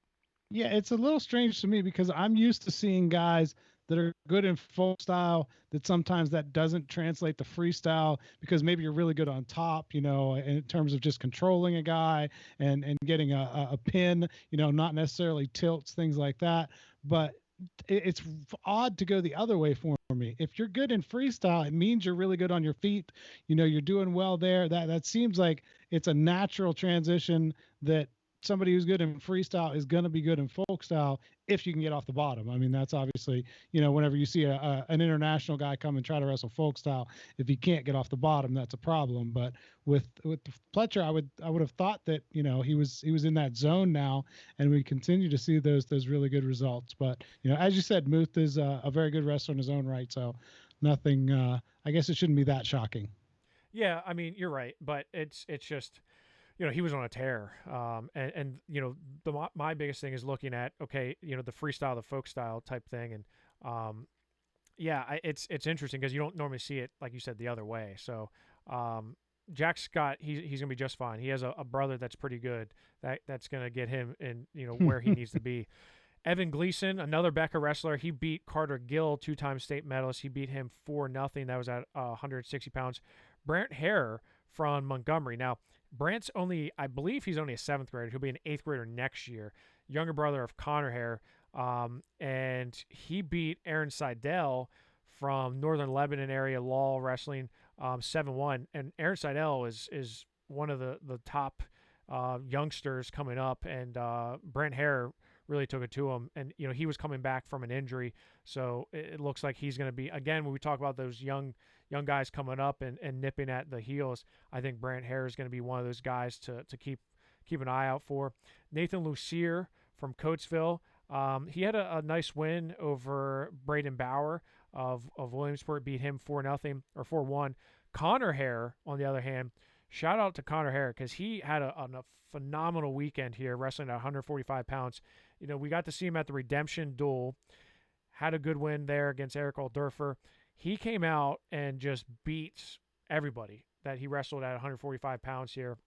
Speaker 2: Yeah, it's a little strange to me because I'm used to seeing guys that are good in folk style that sometimes that doesn't translate to freestyle, because maybe you're really good on top, in terms of just controlling a guy and getting a pin, not necessarily tilts, things like that. But it's odd to go the other way for me. If you're good in freestyle, it means you're really good on your feet. You're doing well there. That seems like it's a natural transition that somebody who's good in freestyle is going to be good in folk style if you can get off the bottom. I mean, that's obviously, whenever you see an international guy come and try to wrestle folk style, if he can't get off the bottom, that's a problem. But with Pletcher, I would have thought that, he was in that zone now, and we continue to see those really good results. But, as you said, Muth is a very good wrestler in his own right. So nothing, I guess it shouldn't be that shocking.
Speaker 1: Yeah, I mean, you're right, but it's just, he was on a tear. My biggest thing is looking at, okay, the freestyle, the folk style type thing. And, it's interesting because you don't normally see it, like you said, the other way. So, Jack Scott, he's going to be just fine. He has a brother that's pretty good that's going to get him in, where he needs to be. Evan Gleeson, another BECAHI wrestler, he beat Carter Gill, 2-time state medalist. He beat him 4-0. That was at 160 pounds. Brant Hare from Montgomery. Now, Brant's I believe he's only a 7th grader. He'll be an 8th grader next year. Younger brother of Connor Hare. And he beat Aaron Seidel from Northern Lebanon area, Law Wrestling, 7-1. And Aaron Seidel is one of the top youngsters coming up. And Brant Hare really took it to him. And, he was coming back from an injury. So it looks like he's going to be, again, when we talk about those young guys coming up and nipping at the heels, I think Brant Hare is going to be one of those guys to keep an eye out for. Nathan Lucier from Coatesville, he had a nice win over Braden Bauer of Williamsport, beat him 4-0 or 4-1. Connor Hare, on the other hand, shout out to Connor Hare because he had a phenomenal weekend here wrestling at 145 pounds. We got to see him at the Redemption Duel, had a good win there against Eric Aldurfer. He came out and just beat everybody that he wrestled at 145 pounds here.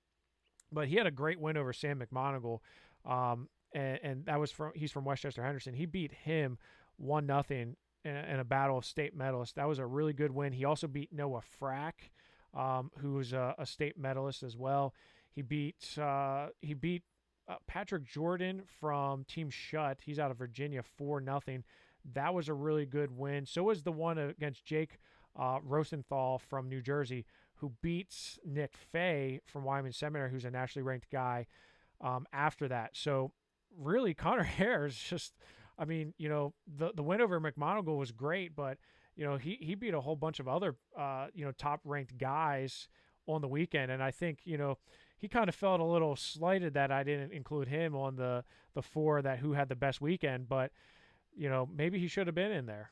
Speaker 1: But he had a great win over Sam McMonagle, and that was he's from Westchester Henderson. He beat him 1-0 in a battle of state medalists. That was a really good win. He also beat Noah Frack, who's a state medalist as well. He beat Patrick Jordan from Team Shut. He's out of Virginia, 4-0. That was a really good win. So was the one against Jake Rosenthal from New Jersey, who beats Nick Fay from Wyoming Seminary, who's a nationally ranked guy, after that. So really, Connor Hare is just, I mean, the win over McMonagle was great, but he beat a whole bunch of other top ranked guys on the weekend, and I think he kind of felt a little slighted that I didn't include him on the four that who had the best weekend, but maybe he should have been in there.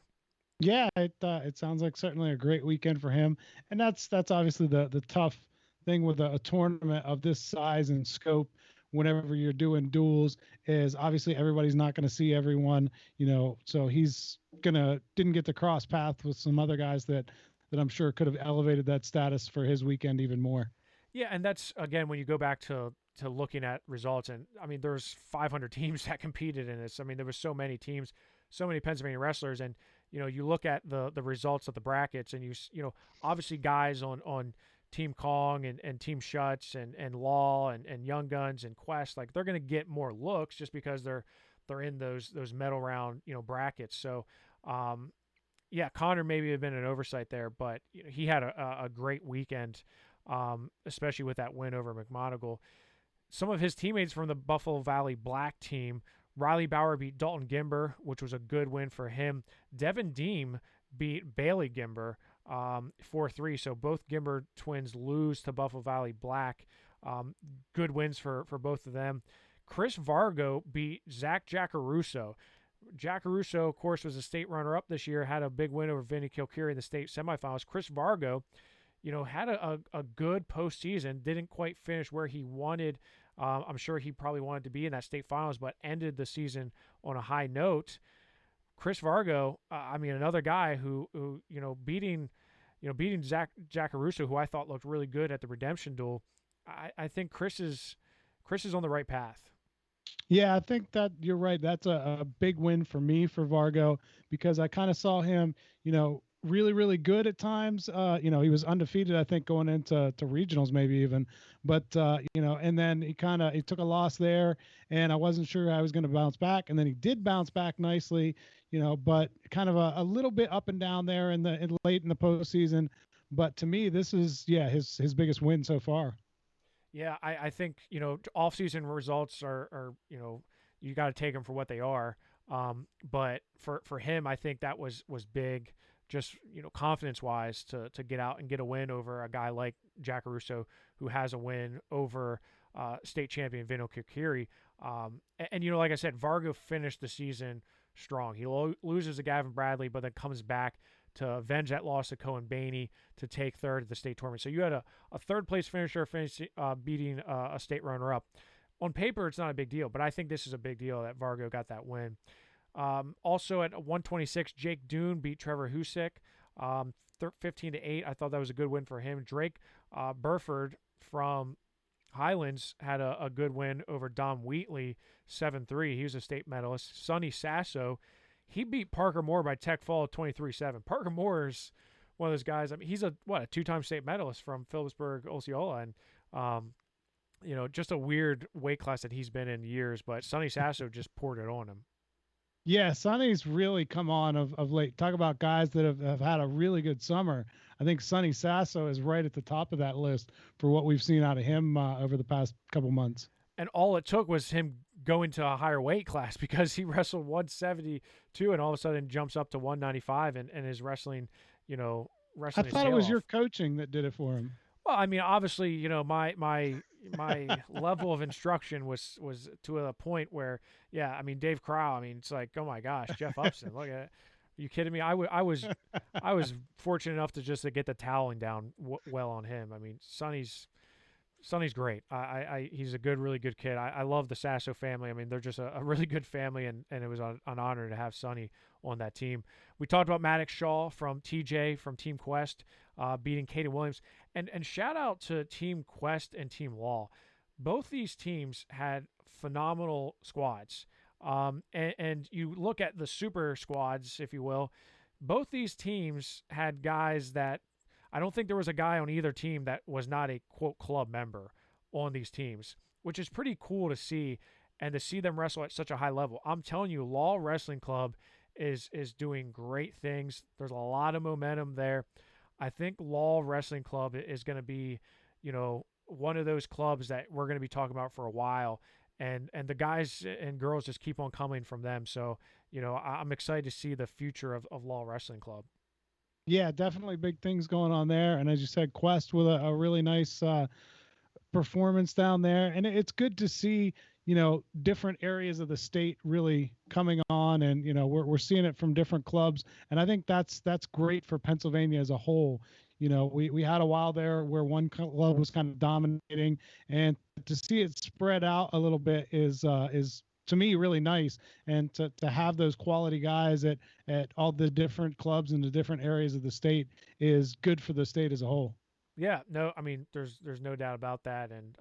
Speaker 2: Yeah, it sounds like certainly a great weekend for him, and that's obviously the tough thing with a tournament of this size and scope. Whenever you're doing duels, is obviously everybody's not going to see everyone, so he's didn't get to cross paths with some other guys that I'm sure could have elevated that status for his weekend even more.
Speaker 1: Yeah, and that's again when you go back to looking at results, and I mean there's 500 teams that competed in this. I mean there was so many teams, so many Pennsylvania wrestlers, and you look at the results of the brackets, and obviously guys on Team Kong and Team Shuts and Law and Young Guns and Quest, like they're going to get more looks just because they're in those medal round brackets. So yeah, Connor maybe have been an oversight there, but he had a great weekend, especially with that win over McMonagle. Some of his teammates from the Buffalo Valley Black team, Riley Bauer beat Dalton Gimber, which was a good win for him. Devin Deem beat Bailey Gimber 4-3. So both Gimber twins lose to Buffalo Valley Black. Good wins for both of them. Chris Vargo beat Zach Jackaruso. Jackaruso, of course, was a state runner-up this year, had a big win over Vinny Kilkeary in the state semifinals. Chris Vargo, had a good postseason, didn't quite finish where he wanted. I'm sure he probably wanted to be in that state finals, but ended the season on a high note. Chris Vargo, another guy who beating Zach Jackaruso, who I thought looked really good at the Redemption Duel. I think Chris is on the right path.
Speaker 2: Yeah, I think that you're right. That's a big win for me for Vargo, because I kind of saw him, really, really good at times. He was undefeated, I think, going into regionals, maybe even. But and then he took a loss there, and I wasn't sure I was going to bounce back. And then he did bounce back nicely, but kind of a little bit up and down there late in the postseason. But to me, this is his biggest win so far.
Speaker 1: Yeah, I think off-season results are you got to take them for what they are. But for him, I think that was big, just confidence-wise to get out and get a win over a guy like Jackaruso, who has a win over state champion Vinny Kilkeary. And like I said, Vargo finished the season strong. He loses to Gavin Bradley, but then comes back to avenge that loss to Cohen Baney to take third at the state tournament. So you had a third place finisher beating a state runner up. On paper, it's not a big deal, but I think this is a big deal that Vargo got that win. Also at 126, Jake Dune beat Trevor Husick 15-8. I thought that was a good win for him. Drake Burford from Highlands had a good win over Dom Wheatley 7-3. He was a state medalist. Sonny Sasso, he beat Parker Moore by tech fall 23-7. Parker Moore is one of those guys. I mean, he's a two-time state medalist from Phillipsburg, Osceola, and just a weird weight class that he's been in years. But Sonny Sasso just poured it on him.
Speaker 2: Yeah, Sonny's really come on of late. Talk about guys that have had a really good summer. I think Sonny Sasso is right at the top of that list for what we've seen out of him over the past couple months. And
Speaker 1: all it took was him going to a higher weight class, because he wrestled 172 and all of a sudden jumps up to 195 and is wrestling, wrestling. I
Speaker 2: thought it was your coaching that did it for him.
Speaker 1: Well, I mean, obviously, my level of instruction was to a point where, Dave Crow, it's like, oh my gosh, Jeff Upson, look at it. Are you kidding me? I was fortunate enough to get the toweling down well on him. I mean, Sonny's great. He's a really good kid. I love the Sasso family. I mean, they're just a really good family, and it was an honor to have Sonny on that team. We talked about Maddox Shaw from TJ from Team Quest beating Caden Williams. And shout out to Team Quest and Team Law. Both these teams had phenomenal squads. And you look at the super squads, if you will, both these teams had guys that I don't think there was a guy on either team that was not a, quote, club member on these teams, which is pretty cool to see, and to see them wrestle at such a high level. I'm telling you, Law Wrestling Club is doing great things. There's a lot of momentum there. I think Law Wrestling Club is going to be, one of those clubs that we're going to be talking about for a while. And the guys and girls just keep on coming from them. So, I'm excited to see the future of Law Wrestling Club.
Speaker 2: Yeah, definitely big things going on there. And as you said, Quest with a really nice performance down there. And it's good to see, different areas of the state really coming on. And, we're seeing it from different clubs. And I think that's great for Pennsylvania as a whole. We had a while there where one club was kind of dominating, and to see it spread out a little bit is to me really nice. And to have those quality guys at all the different clubs in the different areas of the state is good for the state as a whole.
Speaker 1: Yeah, no, I mean, there's no doubt about that, and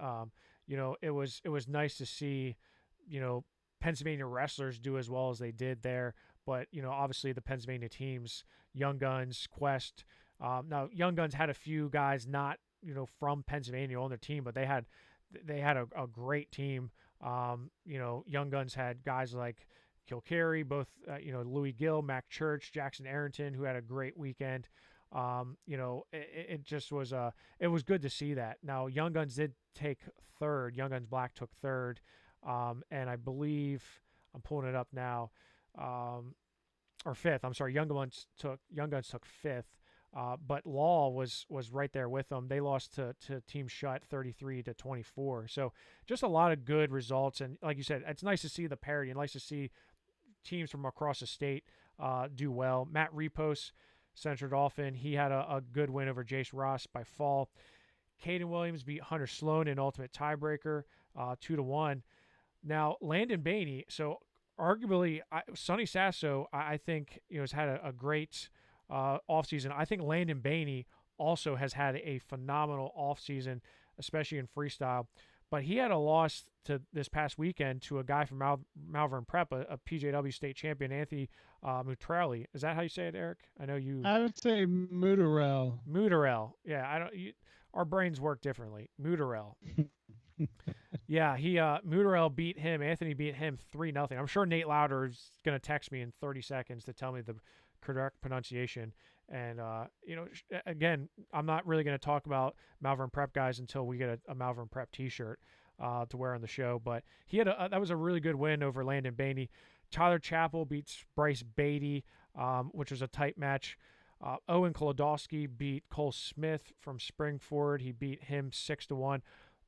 Speaker 1: it was nice to see, you know, Pennsylvania wrestlers do as well as they did there. But obviously the Pennsylvania teams, Young Guns, Quest. Now Young Guns had a few guys not from Pennsylvania on their team, but they had a great team. Young Guns had guys like Kilcarry, both Louis Gill, Mac Church, Jackson Arrington, who had a great weekend. It just was it was good to see that. Now Young Guns did take third. Young Guns Black took third, and I believe I'm pulling it up now, or fifth. I'm sorry. Young Guns took fifth. But Law was right there with them. They lost to Team Shut 33-24. So just a lot of good results. And like you said, it's nice to see the parity and nice to see teams from across the state do well. Matt Repos, Central Dolphin, he had a good win over Jace Ross by fall. Caden Williams beat Hunter Sloan in ultimate tiebreaker, 2-1. Now Landon Baney, so arguably Sonny Sasso, I think has had a great offseason. I think Landon Baney also has had a phenomenal offseason, especially in freestyle. But he had a loss to this past weekend to a guy from Malvern Prep, a PJW state champion, Anthony Mutrelli. Is that how you say it, Eric? I know you.
Speaker 2: I would say Mutarel.
Speaker 1: Mutarel. Yeah, I don't. Our brains work differently. Mutarel. Yeah, Mutarel beat him. Anthony beat him 3-0. I'm sure Nate Louder is going to text me in 30 seconds to tell me the correct pronunciation. And again, I'm not really going to talk about Malvern Prep guys until we get a Malvern Prep T-shirt to wear on the show. But he had that was a really good win over Landon Baney. Tyler Chappell beats Bryce Beatty, which was a tight match. Owen Kolodowski beat Cole Smith from Springford. He beat him 6-1.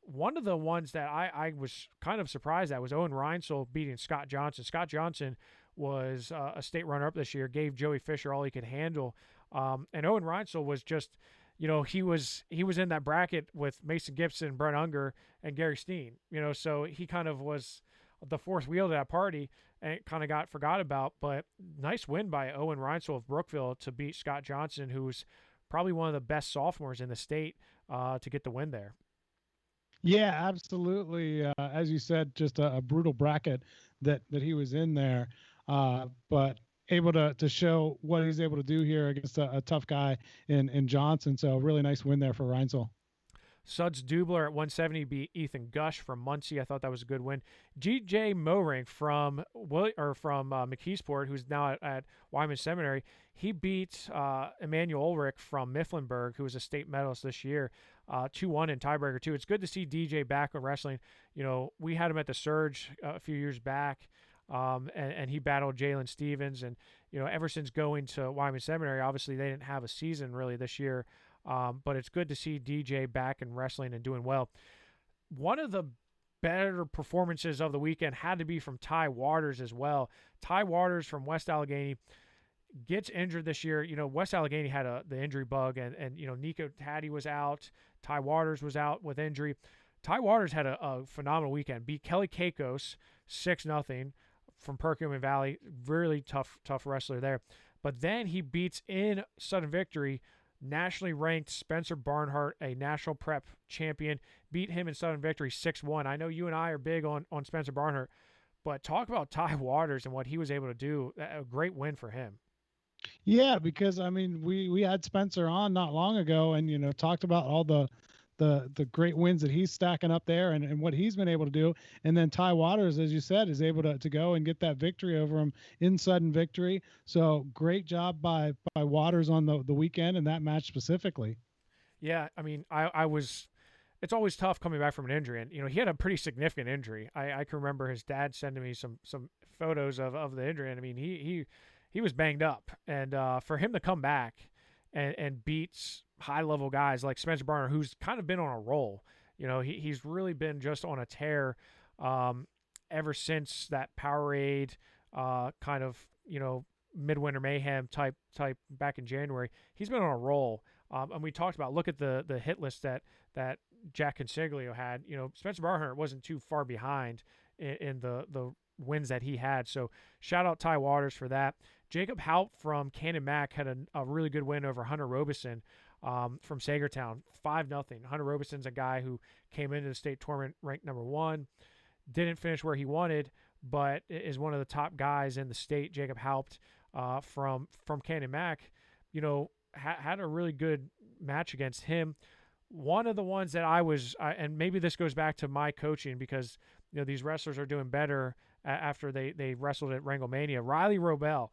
Speaker 1: One of the ones that I was kind of surprised at was Owen Reinsel beating Scott Johnson. Scott Johnson was a state runner-up this year, gave Joey Fisher all he could handle. And Owen Reinsel was just, he was in that bracket with Mason Gibson, Brent Unger, and Gary Steen. So he kind of was the fourth wheel to that party and kind of got forgot about. But nice win by Owen Reinsel of Brookville to beat Scott Johnson, who's probably one of the best sophomores in the state, to get the win there.
Speaker 2: Yeah, absolutely. As you said, just a brutal bracket that he was in there, but able to show what he's able to do here against a tough guy in Johnson. So really nice win there for Reinsel.
Speaker 1: Suds Dubler at 170 beat Ethan Gush from Muncie. I thought that was a good win. G.J. Moring from McKeesport, who's now at Wyman Seminary, he beat Emmanuel Ulrich from Mifflinburg, who was a state medalist this year, 2-1 in tiebreaker too. It's good to see DJ back on wrestling. We had him at the Surge a few years back, and he battled Jalen Stevens. And ever since going to Wyman Seminary, obviously they didn't have a season really this year. But it's good to see DJ back in wrestling and doing well. One of the better performances of the weekend had to be from Ty Waters as well. Ty Waters from West Allegheny gets injured this year. West Allegheny had the injury bug, and Nico Taddy was out. Ty Waters was out with injury. Ty Waters had a phenomenal weekend. Beat Kelly Kakos 6-0 from Perkiomen Valley. Really tough wrestler there. But then he beats in sudden victory nationally ranked Spencer Barnhart, a national prep champion, beat him in sudden victory 6-1. I know you and I are big on Spencer Barnhart, but talk about Ty Waters and what he was able to do. A great win for him.
Speaker 2: Yeah, because we had Spencer on not long ago and talked about all the the great wins that he's stacking up there and what he's been able to do. And then Ty Waters, as you said, is able to go and get that victory over him in sudden victory. So great job by Waters on the weekend and that match specifically.
Speaker 1: Yeah, I mean, I was. It's always tough coming back from an injury, and he had a pretty significant injury. I can remember his dad sending me some photos of the injury, and I mean he was banged up, and for him to come back and beats high level guys like Spencer Barner, who's kind of been on a roll. He's really been just on a tear ever since that Powerade kind of Midwinter Mayhem type back in January. He's been on a roll. And we talked about, look at the hit list that Jack Consiglio had. Spencer Barner wasn't too far behind in the wins that he had. So shout out Ty Waters for that. Jacob Haupt from Cannon Mac had a really good win over Hunter Robeson from Sagertown, 5-0. Hunter Robeson's a guy who came into the state tournament ranked number 1, didn't finish where he wanted, but is one of the top guys in the state. Jacob Haupt from Cannon Mac, had a really good match against him. One of the ones that and maybe this goes back to my coaching because these wrestlers are doing better after they wrestled at Wranglemania. Riley Robel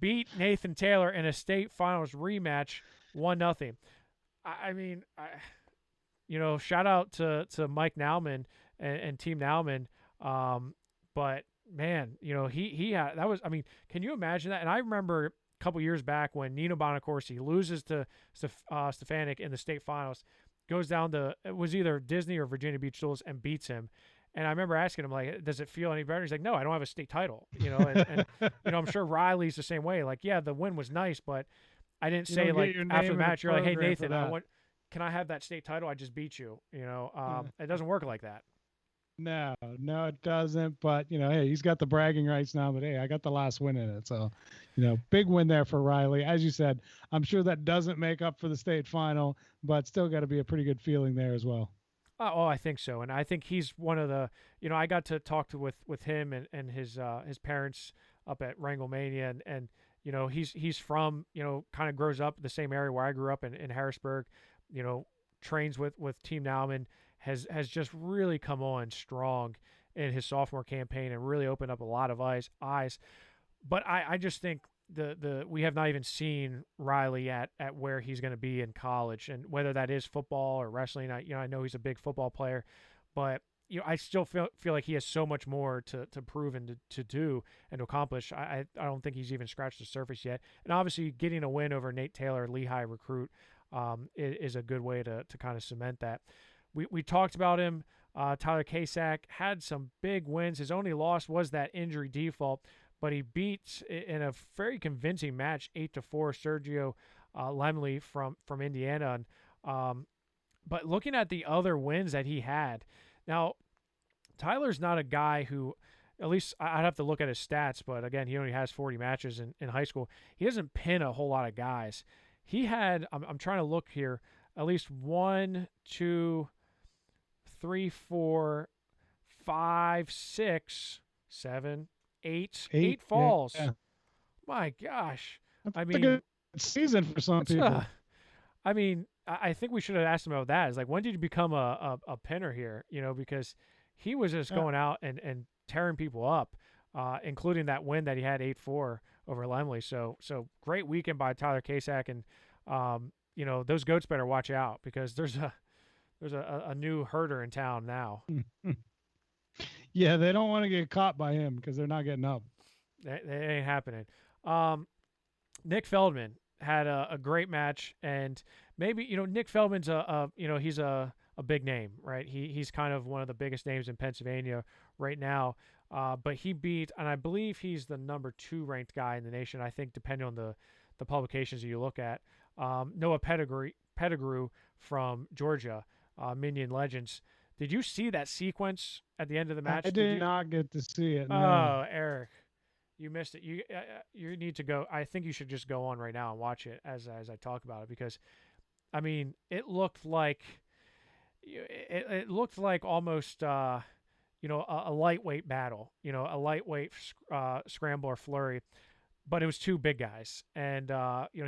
Speaker 1: beat Nathan Taylor in a state finals rematch, 1-0. I mean, shout out to Mike Nauman and Team Nauman. But man, he had, that was, I mean, can you imagine that? And I remember couple years back when Nino Bonacorsi loses to Stefanik in the state finals, goes down to, it was either Disney or Virginia Beach Duels, and beats him. And I remember asking him, like, does it feel any better? He's like, no, I don't have a state title. And I'm sure Riley's the same way. Like, yeah, the win was nice, but I didn't say, like, after the match, you're like, hey, Nathan, can I have that state title? I just beat you. It doesn't work like that.
Speaker 2: No, it doesn't. But, hey, he's got the bragging rights now, but hey, I got the last win in it. So, big win there for Riley. As you said, I'm sure that doesn't make up for the state final, but still got to be a pretty good feeling there as well.
Speaker 1: Oh, I think so. And I think he's one of the, I got to talk with him and his parents up at Wranglemania, and he's from, kind of grows up the same area where I grew up in Harrisburg, trains with Team Nauman, has just really come on strong in his sophomore campaign and really opened up a lot of eyes. But I just think we have not even seen Riley at where he's going to be in college, and whether that is football or wrestling. I know he's a big football player, but I still feel like he has so much more to prove and to do and to accomplish. I don't think he's even scratched the surface yet. And obviously getting a win over Nate Taylor, Lehigh recruit, is a good way to kind of cement that. We talked about him. Tyler Casak had some big wins. His only loss was that injury default, but he beat in a very convincing match, 8-4, Sergio Lemley from Indiana. But looking at the other wins that he had, now Tyler's not a guy who, at least I'd have to look at his stats, but again, he only has 40 matches in high school. He doesn't pin a whole lot of guys. He had, I'm trying to look here, at least 1, 2, 3, 4, 5, 6, 7, 8 falls. Yeah. My gosh.
Speaker 2: That's a good season for some people.
Speaker 1: I mean, I think we should have asked him about that. It's like, when did you become a pinner here? Because he was just going out and tearing people up, including that win that he had 8-4 over Lemley. So great weekend by Tyler Casak, and those goats better watch out, because there's a new herder in town now.
Speaker 2: Yeah, they don't want to get caught by him because they're not getting up.
Speaker 1: That ain't happening. Nick Feldman had a great match, and maybe Nick Feldman's he's a big name, right? He's kind of one of the biggest names in Pennsylvania right now. But he beat, and I believe he's the number 2 ranked guy in the nation, I think, depending on the publications that you look at. Noah Pettigrew from Georgia, Minion Legends. Did you see that sequence at the end of the match?
Speaker 2: I did not get to see it. No.
Speaker 1: Oh, Eric, you missed it. You need to go. I think you should just go on right now and watch it as I talk about it, because, I mean, it looked like almost a lightweight battle, a lightweight scramble or flurry, but it was 2 big guys, and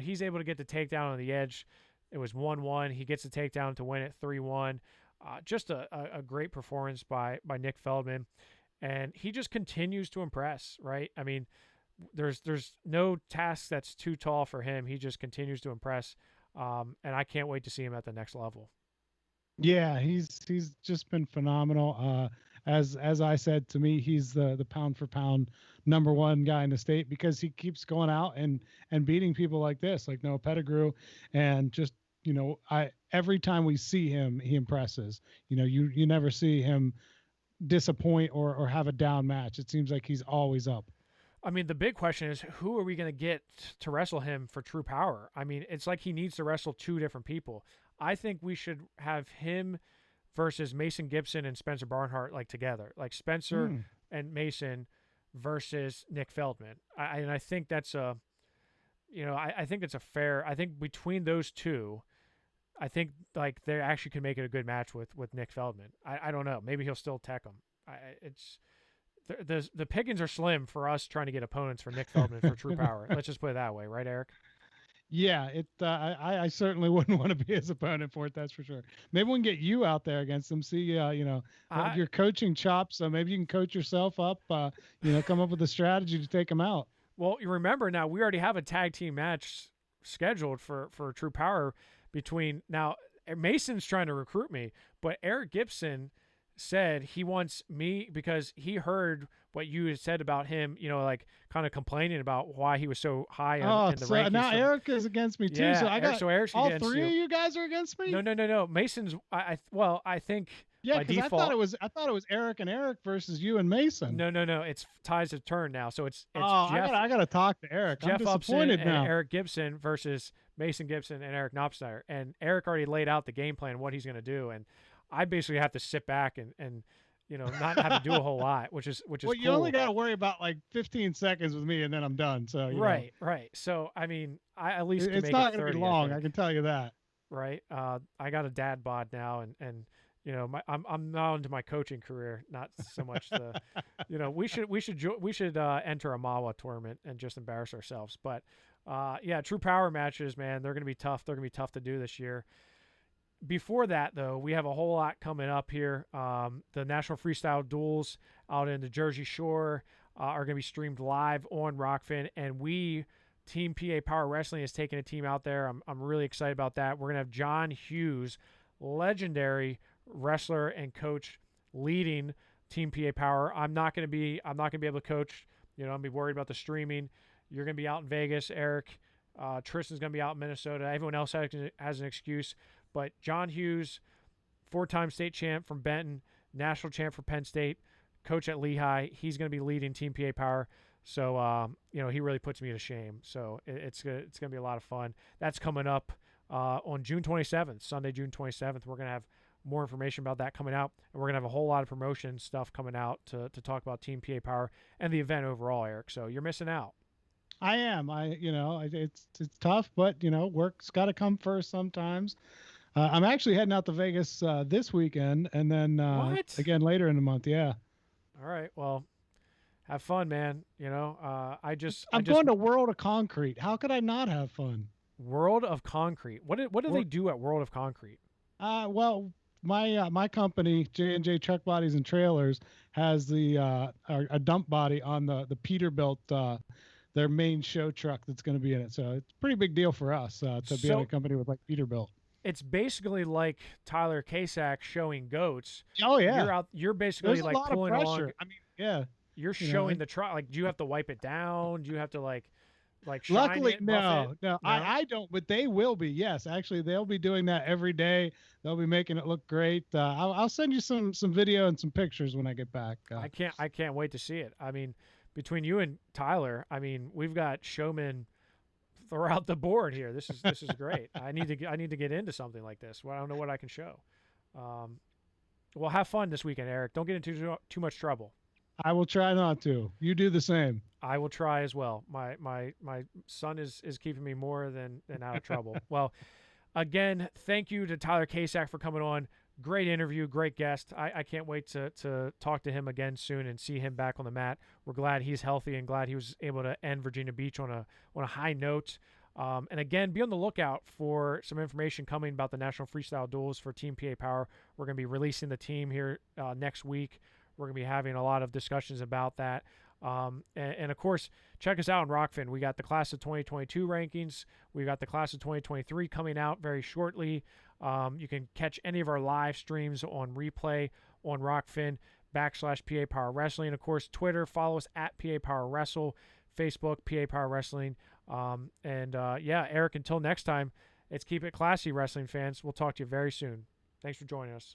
Speaker 1: he's able to get the takedown on the edge. It was 1-1. He gets the takedown to win it 3-1. Just a great performance by Nick Feldman, and he just continues to impress. Right? I mean, there's no task that's too tall for him. He just continues to impress, and I can't wait to see him at the next level.
Speaker 2: Yeah, he's just been phenomenal. As I said, to me, he's the pound for pound #1 guy in the state because he keeps going out and beating people like this, like Noah Pettigrew, and just every time we see him, he impresses. You never see him disappoint or have a down match. It seems like he's always up.
Speaker 1: I mean, the big question is, who are we going to get to wrestle him for True Power? I mean, it's like he needs to wrestle 2 different people. I think we should have him versus Mason Gibson and Spencer Barnhart together, like Spencer and Mason versus Nick Feldman. And I think that's I think it's a fair. I think between those two, I think they actually can make it a good match with Nick Feldman. I don't know. Maybe he'll still tech him. It's the pickings are slim for us trying to get opponents for Nick Feldman for True Power. Let's just put it that way, right, Eric?
Speaker 2: Yeah, I certainly wouldn't want to be his opponent for it. That's for sure. Maybe we can get you out there against him. See, your coaching chops. So maybe you can coach yourself up. Come up with a strategy to take him out.
Speaker 1: Well, you remember now we already have a tag team match scheduled for True Power between now. Mason's trying to recruit me, but Eric Gibson said he wants me because he heard what you had said about him, kind of complaining about why he was so high in the rankings.
Speaker 2: Now Eric is against me too.
Speaker 1: Yeah, so Eric's
Speaker 2: all
Speaker 1: against
Speaker 2: 3 of you guys are against me?
Speaker 1: No. Mason's I think
Speaker 2: yeah,
Speaker 1: by
Speaker 2: because
Speaker 1: default,
Speaker 2: I thought it was Eric and Eric versus you and Mason.
Speaker 1: No. It's ties of turn now. So it's Jeff,
Speaker 2: I gotta talk to Eric.
Speaker 1: Jeff
Speaker 2: I'm disappointed
Speaker 1: Upson
Speaker 2: now.
Speaker 1: and Eric Gibson versus Mason Gibson and Eric Knopfsteiner. And Eric already laid out the game plan, what he's gonna do, and I basically have to sit back and not have to do a whole lot, which is
Speaker 2: well,
Speaker 1: cool.
Speaker 2: You only got to worry about 15 seconds with me, and then I'm done. So
Speaker 1: right. So I mean, I at least
Speaker 2: it's not going to be long. I can tell you that.
Speaker 1: Right. I got a dad bod now, and I'm now into my coaching career, not so much the, we should enter a Mawa tournament and just embarrass ourselves. But True Power matches, man, they're going to be tough. They're going to be tough to do this year. Before that, though, we have a whole lot coming up here. The National Freestyle Duels out in the Jersey Shore are going to be streamed live on Rockfin, and Team PA Power Wrestling is taking a team out there. I'm really excited about that. We're going to have John Hughes, legendary wrestler and coach, leading Team PA Power. I'm not going to be able to coach. I'm going to be worried about the streaming. You're going to be out in Vegas, Eric. Tristan's going to be out in Minnesota. Everyone else has an excuse. But John Hughes, 4-time state champ from Benton, national champ for Penn State, coach at Lehigh. He's going to be leading Team PA Power. So, he really puts me to shame. So it's going to be a lot of fun. That's coming up on June 27th, Sunday, June 27th. We're going to have more information about that coming out. And we're going to have a whole lot of promotion stuff coming out to talk about Team PA Power and the event overall, Eric. So you're missing out.
Speaker 2: I am. It's tough, but, work's got to come first sometimes. I'm actually heading out to Vegas this weekend, and then again later in the month. Yeah.
Speaker 1: All right. Well, have fun, man. I'm
Speaker 2: going to World of Concrete. How could I not have fun?
Speaker 1: World of Concrete. What do they do at World of Concrete?
Speaker 2: Well, my company, J&J Truck Bodies and Trailers, has a dump body on the Peterbilt. Their main show truck that's going to be in it. So it's a pretty big deal for us to be in a company with Peterbilt.
Speaker 1: It's basically like Tyler Casak showing goats.
Speaker 2: Oh yeah,
Speaker 1: you're basically
Speaker 2: There's a lot
Speaker 1: pulling
Speaker 2: of pressure.
Speaker 1: along.
Speaker 2: I mean, yeah.
Speaker 1: You're showing the truck. Do you have to wipe it down? Do you have to shine
Speaker 2: Luckily,
Speaker 1: it,
Speaker 2: no. I don't, but they will be. Yes, actually, they'll be doing that every day. They'll be making it look great. I'll send you some video and some pictures when I get back.
Speaker 1: I can't wait to see it. I mean, between you and Tyler, I mean, we've got showmen throughout the board here. This is great. I need to get into something like this. Well, I don't know what I can show. Well, have fun this weekend, Eric. Don't get into too much trouble.
Speaker 2: I will try not to. You do the same.
Speaker 1: I will try as well. My son is keeping me more than out of trouble. Well, again, thank you to Tyler Casak for coming on. Great interview, great guest. I can't wait to talk to him again soon and see him back on the mat. We're glad he's healthy and glad he was able to end Virginia Beach on a high note. And again, be on the lookout for some information coming about the National Freestyle Duels for Team PA Power. We're going to be releasing the team here next week. We're going to be having a lot of discussions about that. And of course, check us out on Rockfin. We got the class of 2022 rankings. We got the class of 2023 coming out very shortly. You can catch any of our live streams on replay on Rockfin /PA Power Wrestling. And of course, Twitter, follow us at PA Power Wrestle, Facebook, PA Power Wrestling. Yeah, Eric, until next time, it's keep it classy, wrestling fans. We'll talk to you very soon. Thanks for joining us.